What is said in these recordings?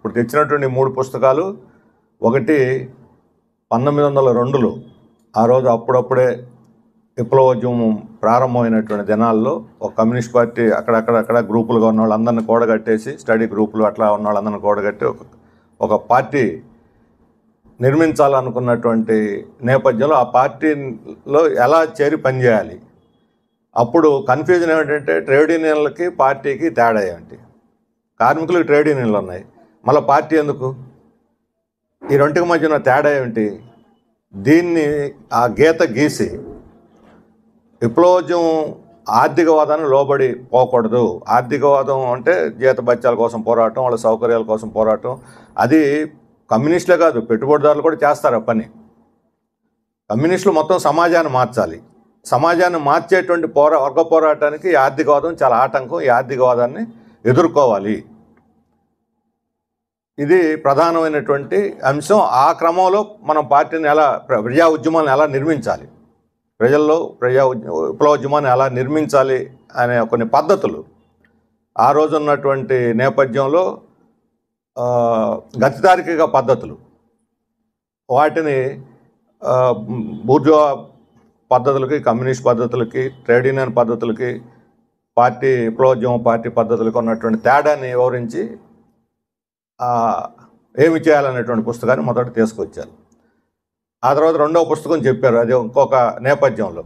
ఇప్పుడు తెచ్చినటువంటి 3 పుస్తకాలు, ఒకటి 1902లో ఆ రోజు అప్పుడప్పుడే విప్లవోద్యమం ప్రారంభమైనటువంటి దినాల్లో ఒక కమ్యూనిస్ట్ పార్టీ అక్కడక్కడ గ్రూపులుగా ఉన్న వాళ్ళందరినీ కూడగట్టేసి, స్టడీ గ్రూపులు అట్లా ఉన్న వాళ్ళందరినీ కూడగట్టి ఒక పార్టీ నిర్మించాలనుకున్నటువంటి నేపథ్యంలో ఆ పార్టీలో ఎలా చేరి పనిచేయాలి. అప్పుడు కన్ఫ్యూజన్ ఏమిటంటే ట్రేడ్ యూనియన్లకి పార్టీకి తేడా ఏమిటి, కార్మికులకు ట్రేడ్ యూనియన్లు ఉన్నాయి, మళ్ళీ పార్టీ ఎందుకు, ఈ రెండింటికి మధ్యన తేడా ఏమిటి, దీన్ని ఆ గీత గీసి విప్లవోద్యమం ఆర్థికవాదాన్ని లోబడి పోకూడదు. ఆర్థికవాదం అంటే జీతభత్యాల కోసం పోరాటం, వాళ్ళ సౌకర్యాల కోసం పోరాటం. అది కమ్యూనిస్టులే కాదు, పెట్టుబడిదారులు కూడా చేస్తారు ఆ పని. కమ్యూనిస్టులు మొత్తం సమాజాన్ని మార్చాలి. సమాజాన్ని మార్చేటువంటి వర్గ పోరాటానికి ఈ ఆర్థికవాదం చాలా ఆటంకం. ఈ ఆర్థికవాదాన్ని ఎదుర్కోవాలి. ఇది ప్రధానమైనటువంటి అంశం. ఆ క్రమంలో మనం పార్టీని ఎలా, ప్రజా ఉద్యమాలను ఎలా నిర్మించాలి, ప్రజల్లో విప్లవోద్యమాన్ని ఎలా నిర్మించాలి అనే కొన్ని పద్ధతులు ఆ రోజు ఉన్నటువంటి నేపథ్యంలో గతితార్కిక పద్ధతులు, వాటిని బూర్జువా పద్ధతులకి, కమ్యూనిస్ట్ పద్ధతులకి, ట్రేడ్ యూనియన్ పద్ధతులకి, పార్టీ విప్లవోద్యమ పార్టీ పద్ధతులకు ఉన్నటువంటి తేడాన్ని వివరించి ఏమి చేయాలనేటువంటి పుస్తకాన్ని మొదట తీసుకొచ్చారు. ఆ తర్వాత రెండవ పుస్తకం చెప్పారు, అది ఇంకొక నేపథ్యంలో.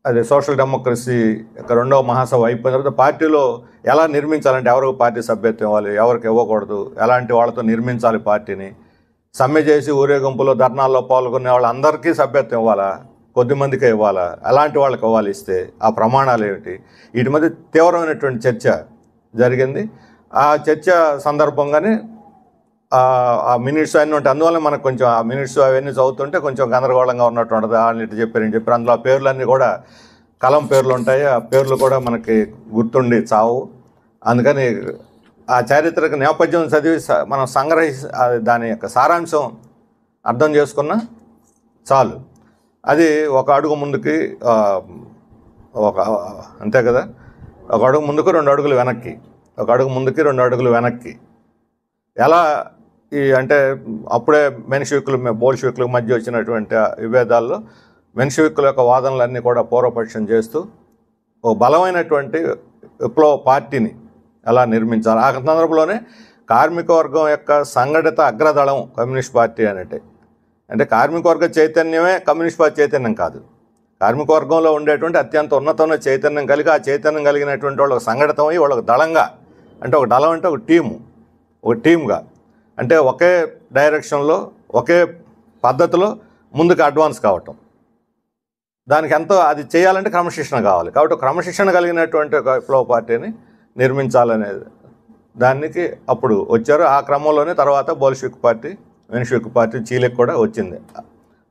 అది సోషల్ డెమోక్రసీ యొక్క రెండవ మహాసభ అయిపోయిన తర్వాత పార్టీలో ఎలా నిర్మించాలంటే, ఎవరికి పార్టీ సభ్యత్వం ఇవ్వాలి, ఎవరికి ఇవ్వకూడదు, ఎలాంటి వాళ్ళతో నిర్మించాలి పార్టీని, సమ్మె చేసి ఊరేగింపులో ధర్నాల్లో పాల్గొనే వాళ్ళందరికీ సభ్యత్వం ఇవ్వాలా, కొద్దిమందికే ఇవ్వాలా, ఎలాంటి వాళ్ళకి ఇవ్వాలి, ఇస్తే ఆ ప్రమాణాలు ఏమిటి, వీటి మధ్య తీవ్రమైనటువంటి చర్చ జరిగింది. ఆ చర్చ సందర్భంగానే ఆ మినిట్స్ అన్నీ ఉంటాయి. అందువల్ల మనకు కొంచెం ఆ మినిట్స్ అవన్నీ చదువుతుంటే కొంచెం గందరగోళంగా ఉన్నట్టు ఉంటుంది. వాళ్ళని ఇటు చెప్పారని చెప్పారు. అందులో ఆ పేర్లన్నీ కూడా కలం పేర్లు ఉంటాయి. ఆ పేర్లు కూడా మనకి గుర్తుండి చావు. అందుకని ఆ చారిత్రక నేపథ్యం చదివి మనం దాని యొక్క సారాంశం అర్థం చేసుకున్నా చాలు. అది ఒక అడుగు ముందుకి, అంతే కదా, ఒక అడుగు ముందుకు 2 అడుగులు వెనక్కి, ఒక అడుగు ముందుకి 2 అడుగులు వెనక్కి. ఎలా అంటే అప్పుడే మెన్షివిక్కులు బోల్షివిక్కుల మధ్య వచ్చినటువంటి విభేదాల్లో మెన్షివిక్కుల యొక్క వాదనలన్నీ కూడా పూర్వపక్షం చేస్తూ ఓ బలమైనటువంటి విప్లవ పార్టీని ఎలా నిర్మించాలి. ఆ సందర్భంలోనే కార్మిక వర్గం యొక్క సంఘటిత అగ్రదళం కమ్యూనిస్ట్ పార్టీ అంటే కార్మిక వర్గ చైతన్యమే కమ్యూనిస్ట్ పార్టీ చైతన్యం కాదు. కార్మిక వర్గంలో ఉండేటువంటి అత్యంత ఉన్నతమైన చైతన్యం కలిగి, ఆ చైతన్యం కలిగినటువంటి వాళ్ళకి సంఘటితమై వాళ్ళకి దళంగా, అంటే ఒక దళం అంటే ఒక టీమ్గా, అంటే ఒకే డైరెక్షన్లో ఒకే పద్ధతిలో ముందుకు అడ్వాన్స్ కావటం. దానికి ఎంతో అది చేయాలంటే క్రమశిక్షణ కావాలి. కాబట్టి క్రమశిక్షణ కలిగినటువంటి ఒక విప్లవ పార్టీని నిర్మించాలనేది దానికి అప్పుడు వచ్చారు. ఆ క్రమంలోనే తర్వాత బోల్షివిక్ పార్టీ, మెన్షివిక్ పార్టీ, చీలెక్ కూడా వచ్చింది.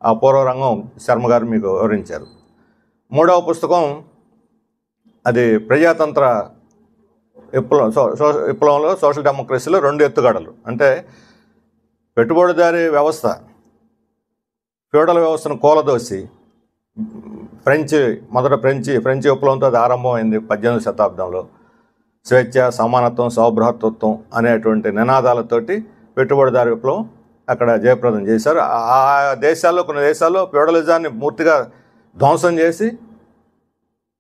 ఆ పూర్వరంగం శర్మ గారు మీకు వివరించారు. మూడవ పుస్తకం అది ప్రజాతంత్ర విప్లవంలో సోషల్ డెమోక్రసీలో 2 ఎత్తుగడలు. అంటే పెట్టుబడిదారీ వ్యవస్థ, ఫ్యూడల్ వ్యవస్థను కూలదోసి మొదట ఫ్రెంచ్ విప్లవంతో అది ఆరంభమైంది 18వ శతాబ్దంలో. స్వేచ్ఛ, సమానత్వం, సౌభ్రాతృత్వం అనేటువంటి నినాదాలతోటి పెట్టుబడిదారీ విప్లవం అక్కడ జయప్రదం చేశారు. ఆ దేశాల్లో, కొన్ని దేశాల్లో ఫ్యూడలిజాన్ని పూర్తిగా ధ్వంసం చేసి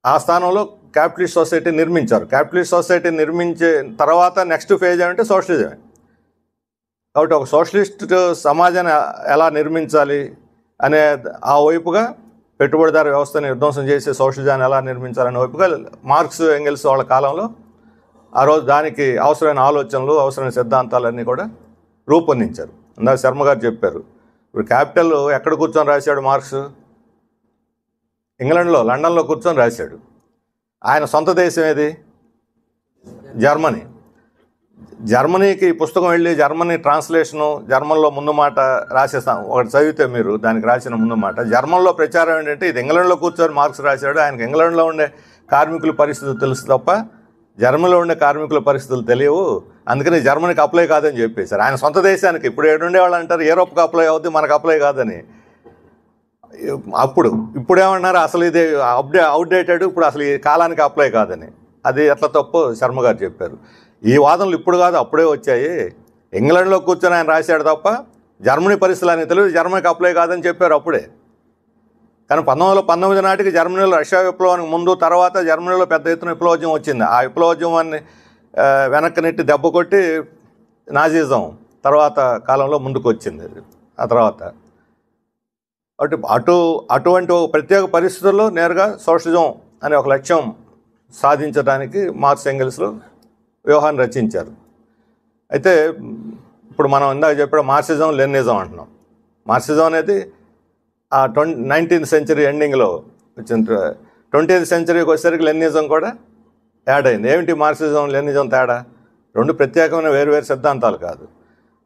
ఆ స్థానంలో క్యాపిటలిస్ట్ సొసైటీ నిర్మించారు. క్యాపిటలిస్ట్ సొసైటీ నిర్మించే తర్వాత నెక్స్ట్ ఫేజ్ ఏమంటే సోషలిజమే. కాబట్టి ఒక సోషలిస్ట్ సమాజాన్ని ఎలా నిర్మించాలి అనే ఆ వైపుగా, పెట్టుబడిదారు వ్యవస్థని విధ్వంసం చేసి సోషలిజాన్ని ఎలా నిర్మించాలనే వైపుగా మార్క్స్, ఎంగెల్స్ వాళ్ళ కాలంలో ఆ రోజు దానికి అవసరమైన ఆలోచనలు, అవసరమైన సిద్ధాంతాలన్నీ కూడా రూపొందించారు. ఇందాక శర్మ గారు చెప్పారు. ఇప్పుడు క్యాపిటల్ ఎక్కడ కూర్చొని రాశాడు మార్క్స్? ఇంగ్లాండ్లో, లండన్లో కూర్చొని రాశాడు. ఆయన సొంత దేశం ఏది? జర్మనీ. జర్మనీకి ఈ పుస్తకం వెళ్ళి జర్మనీ ట్రాన్స్లేషను, జర్మన్లో ముందు మాట రాసేస్తాం. ఒకటి చదివితే మీరు దానికి రాసిన ముందు మాట, జర్మన్లో ప్రచారం ఏంటంటే ఇది ఇంగ్లాండ్లో కూర్చొని మార్క్స్ రాశాడు, ఆయనకు ఇంగ్లాండ్లో ఉండే కార్మికుల పరిస్థితులు తెలుసు తప్ప జర్మనీలో ఉండే కార్మికుల పరిస్థితులు తెలియవు, అందుకని జర్మనీకి అప్లై కాదని చెప్పేశారు. ఆయన సొంత దేశానికి. ఇప్పుడు ఏడుండేవాళ్ళు అంటారు యూరోప్కి అప్లై అవుద్ది, మనకు అప్లై కాదని. ఇప్పుడేమన్నారు, అసలు ఇది అవుట్డేటెడ్, ఇప్పుడు అసలు ఈ కాలానికి అప్లై కాదని. అది ఎట్లా తప్పు శర్మ గారు చెప్పారు. ఈ వాదనలు ఇప్పుడు కాదు, అప్పుడే వచ్చాయి. ఇంగ్లాండ్లో కూర్చొని ఆయన రాశాడు తప్ప జర్మనీ పరిస్థితులు అని తెలియదు, జర్మనీకి అప్లై కాదని చెప్పారు అప్పుడే. కానీ 1919 నాటికి జర్మనీలో రష్యా విప్లవానికి ముందు తర్వాత జర్మనీలో పెద్ద ఎత్తున విప్లవోద్యమం వచ్చింది. ఆ విప్లవోద్యమాన్ని వెనక్కి నెట్టి దెబ్బ కొట్టి నాజీజం తర్వాత కాలంలో ముందుకు వచ్చింది. ఆ తర్వాత అటువంటి ఒక ప్రత్యేక పరిస్థితుల్లో నేరుగా సోషలిజం అనే ఒక లక్ష్యం సాధించడానికి మార్క్స్ ఎంగెల్స్లు వ్యూహాన్ని రచించారు. అయితే ఇప్పుడు మనం ఇందాక చెప్పిన మార్క్సిజం లెనినిజం అంటున్నాం. మార్క్సిజం అనేది ఆ 19th సెంచరీ ఎండింగ్లో వచ్చిన 20th సెంచరీకి వచ్చేసరికి లెనినిజం కూడా యాడ్ అయింది. ఏమిటి మార్క్సిజం లెనినిజం తేడా? రెండు ప్రత్యేకమైన వేరువేరు సిద్ధాంతాలు కాదు.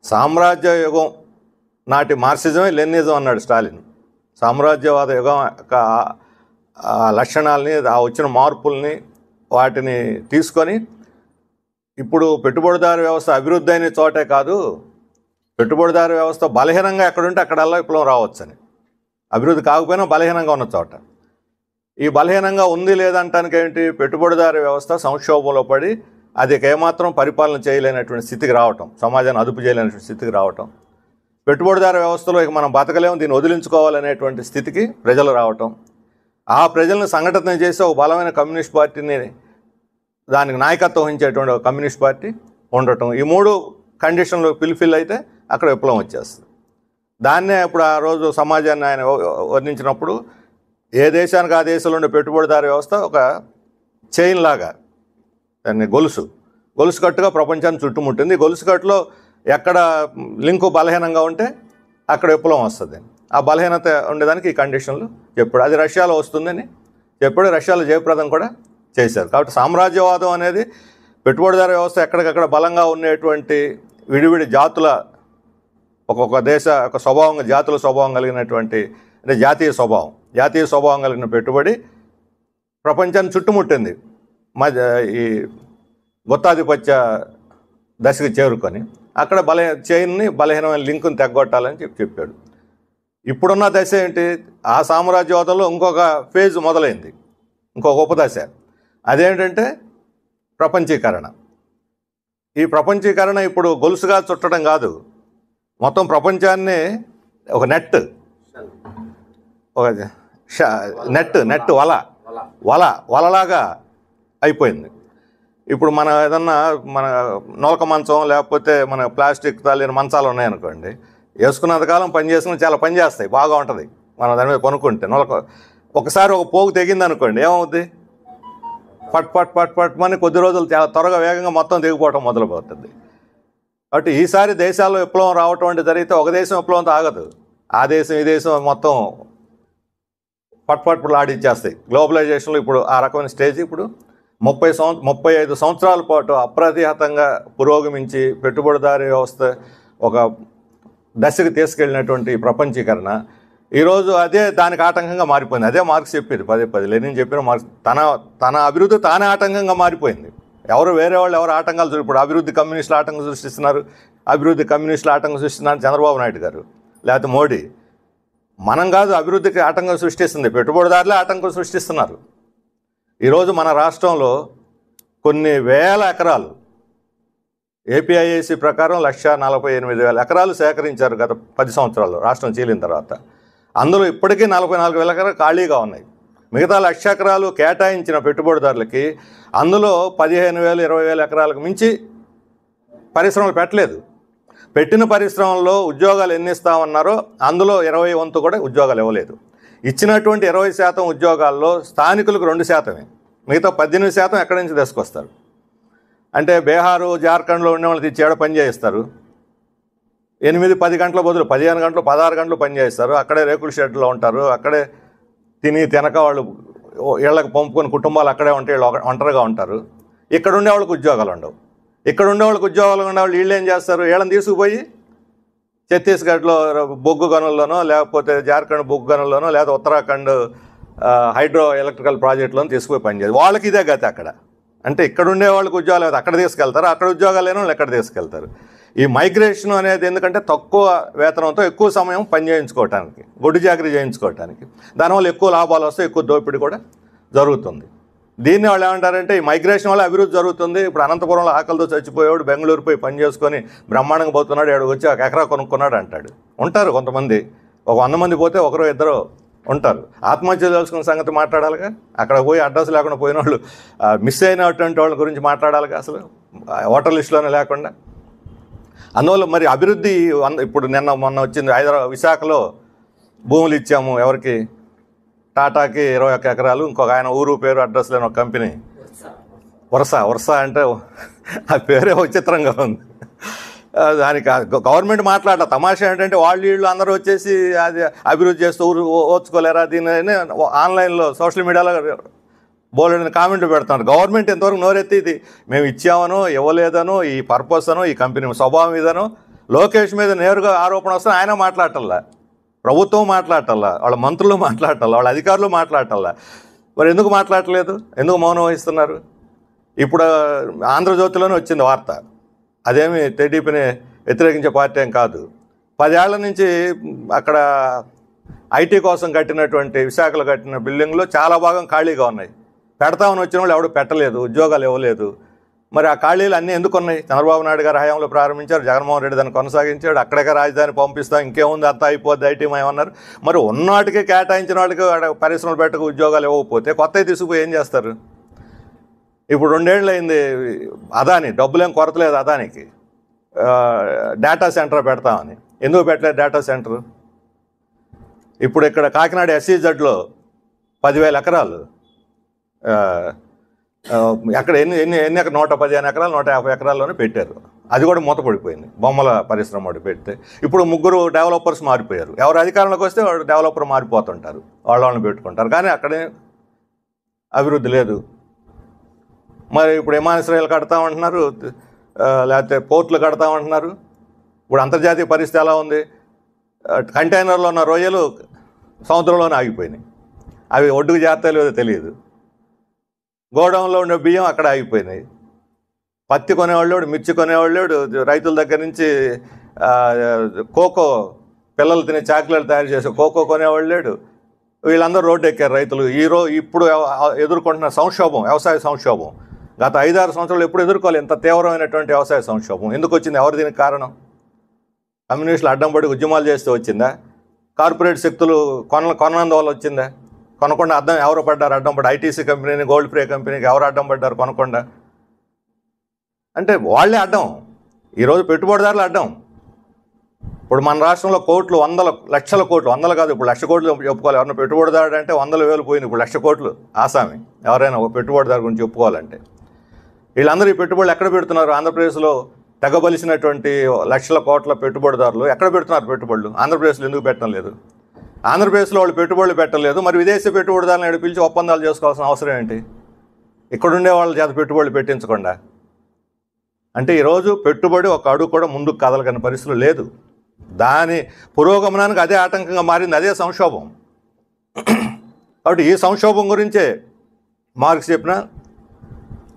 సామ్రాజ్య యుగం నాటి మార్క్సిజమే లెనినిజం అన్నాడు స్టాలిన్. సామ్రాజ్యవాద యుగం యొక్క లక్షణాలని, ఆ వచ్చిన మార్పుల్ని వాటిని తీసుకొని ఇప్పుడు పెట్టుబడిదారు వ్యవస్థ అభివృద్ధి అయిన చోటే కాదు, పెట్టుబడిదారు వ్యవస్థ బలహీనంగా ఎక్కడుంటే అక్కడల్లా విప్లవం రావచ్చని, అభివృద్ధి కాకపోయినా బలహీనంగా ఉన్న చోట. ఈ బలహీనంగా ఉంది లేదంటానికి ఏంటి? పెట్టుబడిదారు వ్యవస్థ సంక్షోభంలో పడి అది ఏమాత్రం పరిపాలన చేయలేనటువంటి స్థితికి రావటం, సమాజాన్ని అదుపు చేయలేనటువంటి స్థితికి రావటం, పెట్టుబడిదారు వ్యవస్థలో ఇక మనం బతకలేము, దీన్ని వదిలించుకోవాలనేటువంటి స్థితికి ప్రజలు రావటం, ఆ ప్రజలను సంఘటన చేసి ఒక బలమైన కమ్యూనిస్ట్ పార్టీని, దానికి నాయకత్వం వహించేటువంటి ఒక కమ్యూనిస్ట్ పార్టీ ఉండటం, ఈ మూడు కండిషన్లు ఫిల్ఫిల్ అయితే అక్కడ విప్లవం వచ్చేస్తుంది. దాన్నే ఇప్పుడు ఆ రోజు సమాజాన్ని ఆయన వర్ణించినప్పుడు ఏ దేశానికి ఆ దేశంలో ఉండే పెట్టుబడిదారు వ్యవస్థ ఒక చైన్ లాగా, దాన్ని గొలుసు కట్టుగా ప్రపంచాన్ని చుట్టుముట్టింది. గొలుసు కట్టులో ఎక్కడ లింకు బలహీనంగా ఉంటే అక్కడ విప్లవం వస్తుంది. ఆ బలహీనత ఉండేదానికి ఈ కండిషన్లు చెప్పాడు. అది రష్యాలో వస్తుందని చెప్పాడు. రష్యాలో జయప్రదం కూడా చేశారు. కాబట్టి సామ్రాజ్యవాదం అనేది పెట్టుబడిదారు వ్యవస్థ ఎక్కడికక్కడ బలంగా ఉండేటువంటి విడివిడి జాతుల ఒక్కొక్క దేశ ఒక స్వభావంగా, జాతుల స్వభావం కలిగినటువంటి, అంటే జాతీయ స్వభావం కలిగిన పెట్టుబడి ప్రపంచాన్ని చుట్టుముట్టింది. ఈ గుత్తాధిపత్య దశకి చేరుకొని అక్కడ చైన్ని బలహీనమైన లింకుని తెగ్గొట్టాలని చెప్పాడు. ఇప్పుడున్న దశ ఏంటి? ఆ సామ్రాజ్యవాదంలో ఇంకొక ఫేజ్ మొదలైంది, ఇంకొక ఉపదశ. అదేంటంటే ప్రపంచీకరణ. ఈ ప్రపంచీకరణ ఇప్పుడు గొలుసుగా చుట్టడం కాదు, మొత్తం ప్రపంచాన్ని ఒక నెట్ వలలాగా అయిపోయింది. ఇప్పుడు మన ఏదన్నా మన నొలక మంచం లేకపోతే మన ప్లాస్టిక్ తాలిన మంచాలు ఉన్నాయనుకోండి, వేసుకున్నంతకాలం పని చేసుకుని చాలా పని చేస్తాయి, బాగా ఉంటుంది. మనం దాని మీద కొనుక్కుంటే ఒకసారి ఒక పోగు తెగింది అనుకోండి, ఏమవుద్ది? పట్ అని కొద్ది రోజులు చాలా త్వరగా వేగంగా మొత్తం దిగిపోవటం మొదలుపోతుంది. కాబట్టి ఈసారి దేశాల్లో విప్లవం రావటం అంటే జరిగితే ఒక దేశం విప్లవంతో ఆగదు, ఆ దేశం ఈ దేశం మొత్తం పట్ ఆడిచ్చేస్తాయి. గ్లోబలైజేషన్లో ఇప్పుడు ఆ రకమైన స్టేజ్ ఇప్పుడు 35 సంవత్సరాల పాటు అప్రతిహతంగా పురోగమించి పెట్టుబడిదారీ వ్యవస్థ ఒక దశకు తీసుకెళ్ళినటువంటి ప్రపంచీకరణ ఈరోజు అదే దానికి ఆటంకంగా మారిపోయింది. అదే మార్క్స్ చెప్పారు పదే లెనిన్ చెప్పిన మార్క్స్, తన అభివృద్ధి తానే ఆటంకంగా మారిపోయింది. వేరే వాళ్ళు ఎవరు ఆటంకాలు ఇప్పుడు అభివృద్ధి కమ్యూనిస్టులు ఆటంకం సృష్టిస్తున్నారు, చంద్రబాబు నాయుడు గారు లేకపోతే మోడీ. మనం కాదు అభివృద్ధికి ఆటంకం సృష్టిస్తుంది, పెట్టుబడిదారులే ఆటంకం సృష్టిస్తున్నారు. ఈరోజు మన రాష్ట్రంలో కొన్ని వేల ఎకరాలు, ఏపీఐఏసీ ప్రకారం 148,000 ఎకరాలు సేకరించారు గత 10 సంవత్సరాల్లో రాష్ట్రం చీలిన తర్వాత. అందులో ఇప్పటికీ 44,000 ఎకరాలు ఖాళీగా ఉన్నాయి. మిగతా 1,00,000 ఎకరాలు కేటాయించిన పెట్టుబడిదారులకి అందులో 15,000, 20,000 ఎకరాలకు మించి పరిశ్రమలు పెట్టలేదు. పెట్టిన పరిశ్రమల్లో ఉద్యోగాలు ఎన్ని ఇస్తామన్నారో అందులో 20 వంతు కూడా ఉద్యోగాలు ఇవ్వలేదు. ఇచ్చినటువంటి 20% ఉద్యోగాల్లో స్థానికులకు 2%, మిగతా 18% ఎక్కడి నుంచి తీసుకొస్తారు? అంటే బీహారు, జార్ఖండ్లో ఉండే వాళ్ళు తెచ్చి ఏడ పని చేయిస్తారు. 8-10 గంటల బదులు 15 గంటలు, 16 గంటలు పని చేయిస్తారు. అక్కడే రేకుల షెడ్లో ఉంటారు, అక్కడే తినక వాళ్ళు ఇళ్లకు పంపుకొని కుటుంబాలు అక్కడే ఉంటే వీళ్ళు ఒంటరిగా ఉంటారు. ఇక్కడ ఉండేవాళ్ళకి ఉద్యోగాలు ఉండవు. ఇక్కడ ఉండేవాళ్ళకి ఉద్యోగాలు ఉండేవాళ్ళు వీళ్ళు ఏం చేస్తారు? వీళ్ళని తీసుకుపోయి ఛత్తీస్గఢ్లో బొగ్గు గనుల్లోనో, లేకపోతే జార్ఖండ్ బొగ్గు గనుల్లోనో, లేదా ఉత్తరాఖండ్ హైడ్రో ఎలక్ట్రికల్ ప్రాజెక్టులోనూ తీసుకుపోయి పనిచేయాలి. వాళ్ళకి ఇదే గతి అక్కడ. అంటే ఇక్కడ ఉండే వాళ్ళకి ఉద్యోగాలు అక్కడ తీసుకెళ్తారు, అక్కడ ఉద్యోగాలు లేని వాళ్ళు ఎక్కడ తీసుకెళ్తారు. ఈ మైగ్రేషన్ అనేది ఎందుకంటే తక్కువ వేతనంతో ఎక్కువ సమయం పని చేయించుకోవటానికి, గొడ్డు చాకరీ చేయించుకోవటానికి, దానివల్ల ఎక్కువ లాభాలు వస్తాయి, ఎక్కువ దోపిడీ కూడా జరుగుతుంది. దీన్ని వాళ్ళు ఏమంటారంటే ఈ మైగ్రేషన్ వల్ల అభివృద్ధి జరుగుతుంది. ఇప్పుడు అనంతపురంలో ఆకలితో చచ్చిపోయేవాడు బెంగళూరు పోయి పని చేసుకొని బ్రహ్మాండంగా పోతున్నాడు, ఏడు వచ్చి ఒక ఎకరా కొనుక్కున్నాడు అంటాడు. ఉంటారు కొంతమంది, ఒక 100 మంది పోతే ఒకరు ఇద్దరు ఉంటారు. ఆత్మహత్య చేసుకున్న సంగతి మాట్లాడాలిగా, అక్కడ పోయి అడ్రస్ లేకుండా పోయిన వాళ్ళు, మిస్ అయినటువంటి వాళ్ళ గురించి మాట్లాడాలిగా, అసలు ఓటర్ లిస్టులోనే లేకుండా. అందువల్ల మరి అభివృద్ధి ఇప్పుడు మొన్న వచ్చింది విశాఖలో భూములు ఇచ్చాము ఎవరికి, టాటాకి 21 ఎకరాలు, ఇంకొక ఆయన ఊరు పేరు అడ్రస్ లేని ఒక కంపెనీ వరుస అంటే ఆ పేరే విచిత్రంగా ఉంది. దానికి గవర్నమెంట్ మాట్లాడాలి. తమాషా ఏంటంటే వీళ్ళు అందరూ వచ్చేసి అది అభివృద్ధి చేస్తూ ఓర్చుకోలేరా దీన్ని ఆన్లైన్లో సోషల్ మీడియాలో బోలెడని కామెంట్లు పెడుతున్నారు. గవర్నమెంట్ ఎంతవరకు నోరెత్తి ఇది మేము ఇచ్చామనో ఇవ్వలేదనో ఈ పర్పస్ అనో ఈ కంపెనీ స్వభావం ఇదనో లోకేష్ మీద నేరుగా ఆరోపణ వస్తే ఆయన మాట్లాడటల్లా, ప్రభుత్వం మాట్లాడటల్లా, వాళ్ళ మంత్రులు మాట్లాడటల్లా, వాళ్ళ అధికారులు మాట్లాడటల్లా. మరి ఎందుకు మాట్లాడట్లేదు, ఎందుకు మౌనం వహిస్తున్నారు? ఇప్పుడు ఆంధ్రజ్యోతిలోనే వచ్చింది వార్త, అదేమి టీడీపీని వ్యతిరేకించే పార్టీ ఏం కాదు. 10 ఏళ్ల నుంచి అక్కడ ఐటీ కోసం కట్టినటువంటి విశాఖలో కట్టిన బిల్డింగ్లో చాలా భాగం ఖాళీగా ఉన్నాయి. పెడతామని వచ్చిన వాళ్ళు ఎవడు పెట్టలేదు, ఉద్యోగాలు ఇవ్వలేదు. మరి ఆ ఖాళీలు అన్నీ ఎందుకు ఉన్నాయి? చంద్రబాబు నాయుడు గారు హయాంలో ప్రారంభించారు, జగన్మోహన్ రెడ్డి దాన్ని కొనసాగించాడు. అక్కడికే రాజధాని పంపిస్తాం, ఇంకేముంది అంతా అయిపోద్ది ఐటీ ఏమన్నారు. మరి ఉన్నవాటికి కేటాయించిన వాళ్ళకి పరిశ్రమలు పెట్టకు ఉద్యోగాలు ఇవ్వకపోతే కొత్తవి తీసుకుపోయి ఏం చేస్తారు? ఇప్పుడు 2 ఏళ్ళు అయింది అదాని, డబ్బులేం కొరత లేదు అదానికి, డేటా సెంటర్ పెడతామని. ఎందుకు పెట్టలేదు డేటా సెంటర్? ఇప్పుడు ఇక్కడ కాకినాడ SEZలో 10,000 ఎకరాలు, అక్కడ ఎన్ని 115 ఎకరాలు 150 ఎకరాల్లోనే పెట్టారు. అది కూడా మూతపడిపోయింది, బొమ్మల పరిశ్రమ ఒకటి పెడితే. ఇప్పుడు 3 డెవలపర్స్ మారిపోయారు. ఎవరు అధికారంలోకి వస్తే వాళ్ళు డెవలపర్ మారిపోతుంటారు, వాళ్ళని పెట్టుకుంటారు. కానీ అక్కడే అభివృద్ధి లేదు. మరి ఇప్పుడు విమానాశ్రయాలు కడతామంటున్నారు, లేకపోతే పోర్టులు కడతామంటున్నారు. ఇప్పుడు అంతర్జాతీయ పరిస్థితి ఎలా ఉంది? కంటైనర్లో ఉన్న రొయ్యలు సముద్రంలోనే ఆగిపోయినాయి, అవి ఒడ్డుకు చేస్తాయో లేదో తెలియదు. గోడౌన్లో ఉండే బియ్యం అక్కడ ఆగిపోయినాయి. పత్తి కొనేవాళ్ళు, మిర్చి కొనేవాళ్ళు, రైతుల దగ్గర నుంచి కోకో పిల్లలు తినే చాక్లెట్లు తయారు చేసే కోకో కొనేవాళ్ళు లేడు. వీళ్ళందరూ రోడ్డు ఎక్కారు రైతులు. ఇప్పుడు ఎదుర్కొంటున్న సంక్షోభం, వ్యవసాయ సంక్షోభం గత 5-6 సంవత్సరాలు ఎప్పుడు ఎదుర్కోవాలి ఇంత తీవ్రమైనటువంటి వ్యవసాయ సంక్షోభం. ఎందుకు వచ్చింది? ఎవరు దీనికి కారణం? కమ్యూనిస్టులు అడ్డం పడి ఉద్యమాలు చేస్తూ వచ్చిందా? కార్పొరేట్ శక్తులు కొనందువల్ల వచ్చిందా? కొనకుండా ఎవరు పడ్డారు అడ్డం పడి? ఐటీసీ కంపెనీని, గోల్డ్ ఫ్రే కంపెనీకి ఎవరు అడ్డం పడ్డారు కొనకుండా? అంటే వాళ్ళే అడ్డం. ఈరోజు పెట్టుబడిదారులు అడ్డం. ఇప్పుడు మన రాష్ట్రంలో కోట్లు, లక్షల కోట్లు, 100 కాదు ఇప్పుడు 1,00,000 కోట్లు చెప్పుకోవాలి. ఎవరైనా పెట్టుబడిదారుడు అంటే 100,000 పోయింది, ఇప్పుడు 1,00,000 కోట్లు ఆసామి ఎవరైనా ఒక పెట్టుబడిదారు గురించి చెప్పుకోవాలంటే. వీళ్ళందరూ ఈ పెట్టుబడులు ఎక్కడ పెడుతున్నారు? ఆంధ్రప్రదేశ్లో తెగబలిసినటువంటి లక్షల కోట్ల పెట్టుబడిదారులు ఎక్కడ పెడుతున్నారు పెట్టుబడులు? ఆంధ్రప్రదేశ్లో ఎందుకు పెట్టడం లేదు? ఆంధ్రప్రదేశ్లో వాళ్ళు పెట్టుబడులు పెట్టలేదు, మరి విదేశీ పెట్టుబడిదారులను పిలిచి ఒప్పందాలు చేసుకోవాల్సిన అవసరం ఏంటి? ఇక్కడుండే వాళ్ళ చేత పెట్టుబడులు పెట్టించకుండా. అంటే ఈరోజు పెట్టుబడి ఒక అడుగు కూడా ముందుకు కదలగని పరిస్థితులు లేదు. దాని పురోగమనానికి అదే ఆటంకంగా మారింది, అదే సంక్షోభం. కాబట్టి ఈ సంక్షోభం గురించే మార్క్స్ చెప్పినా,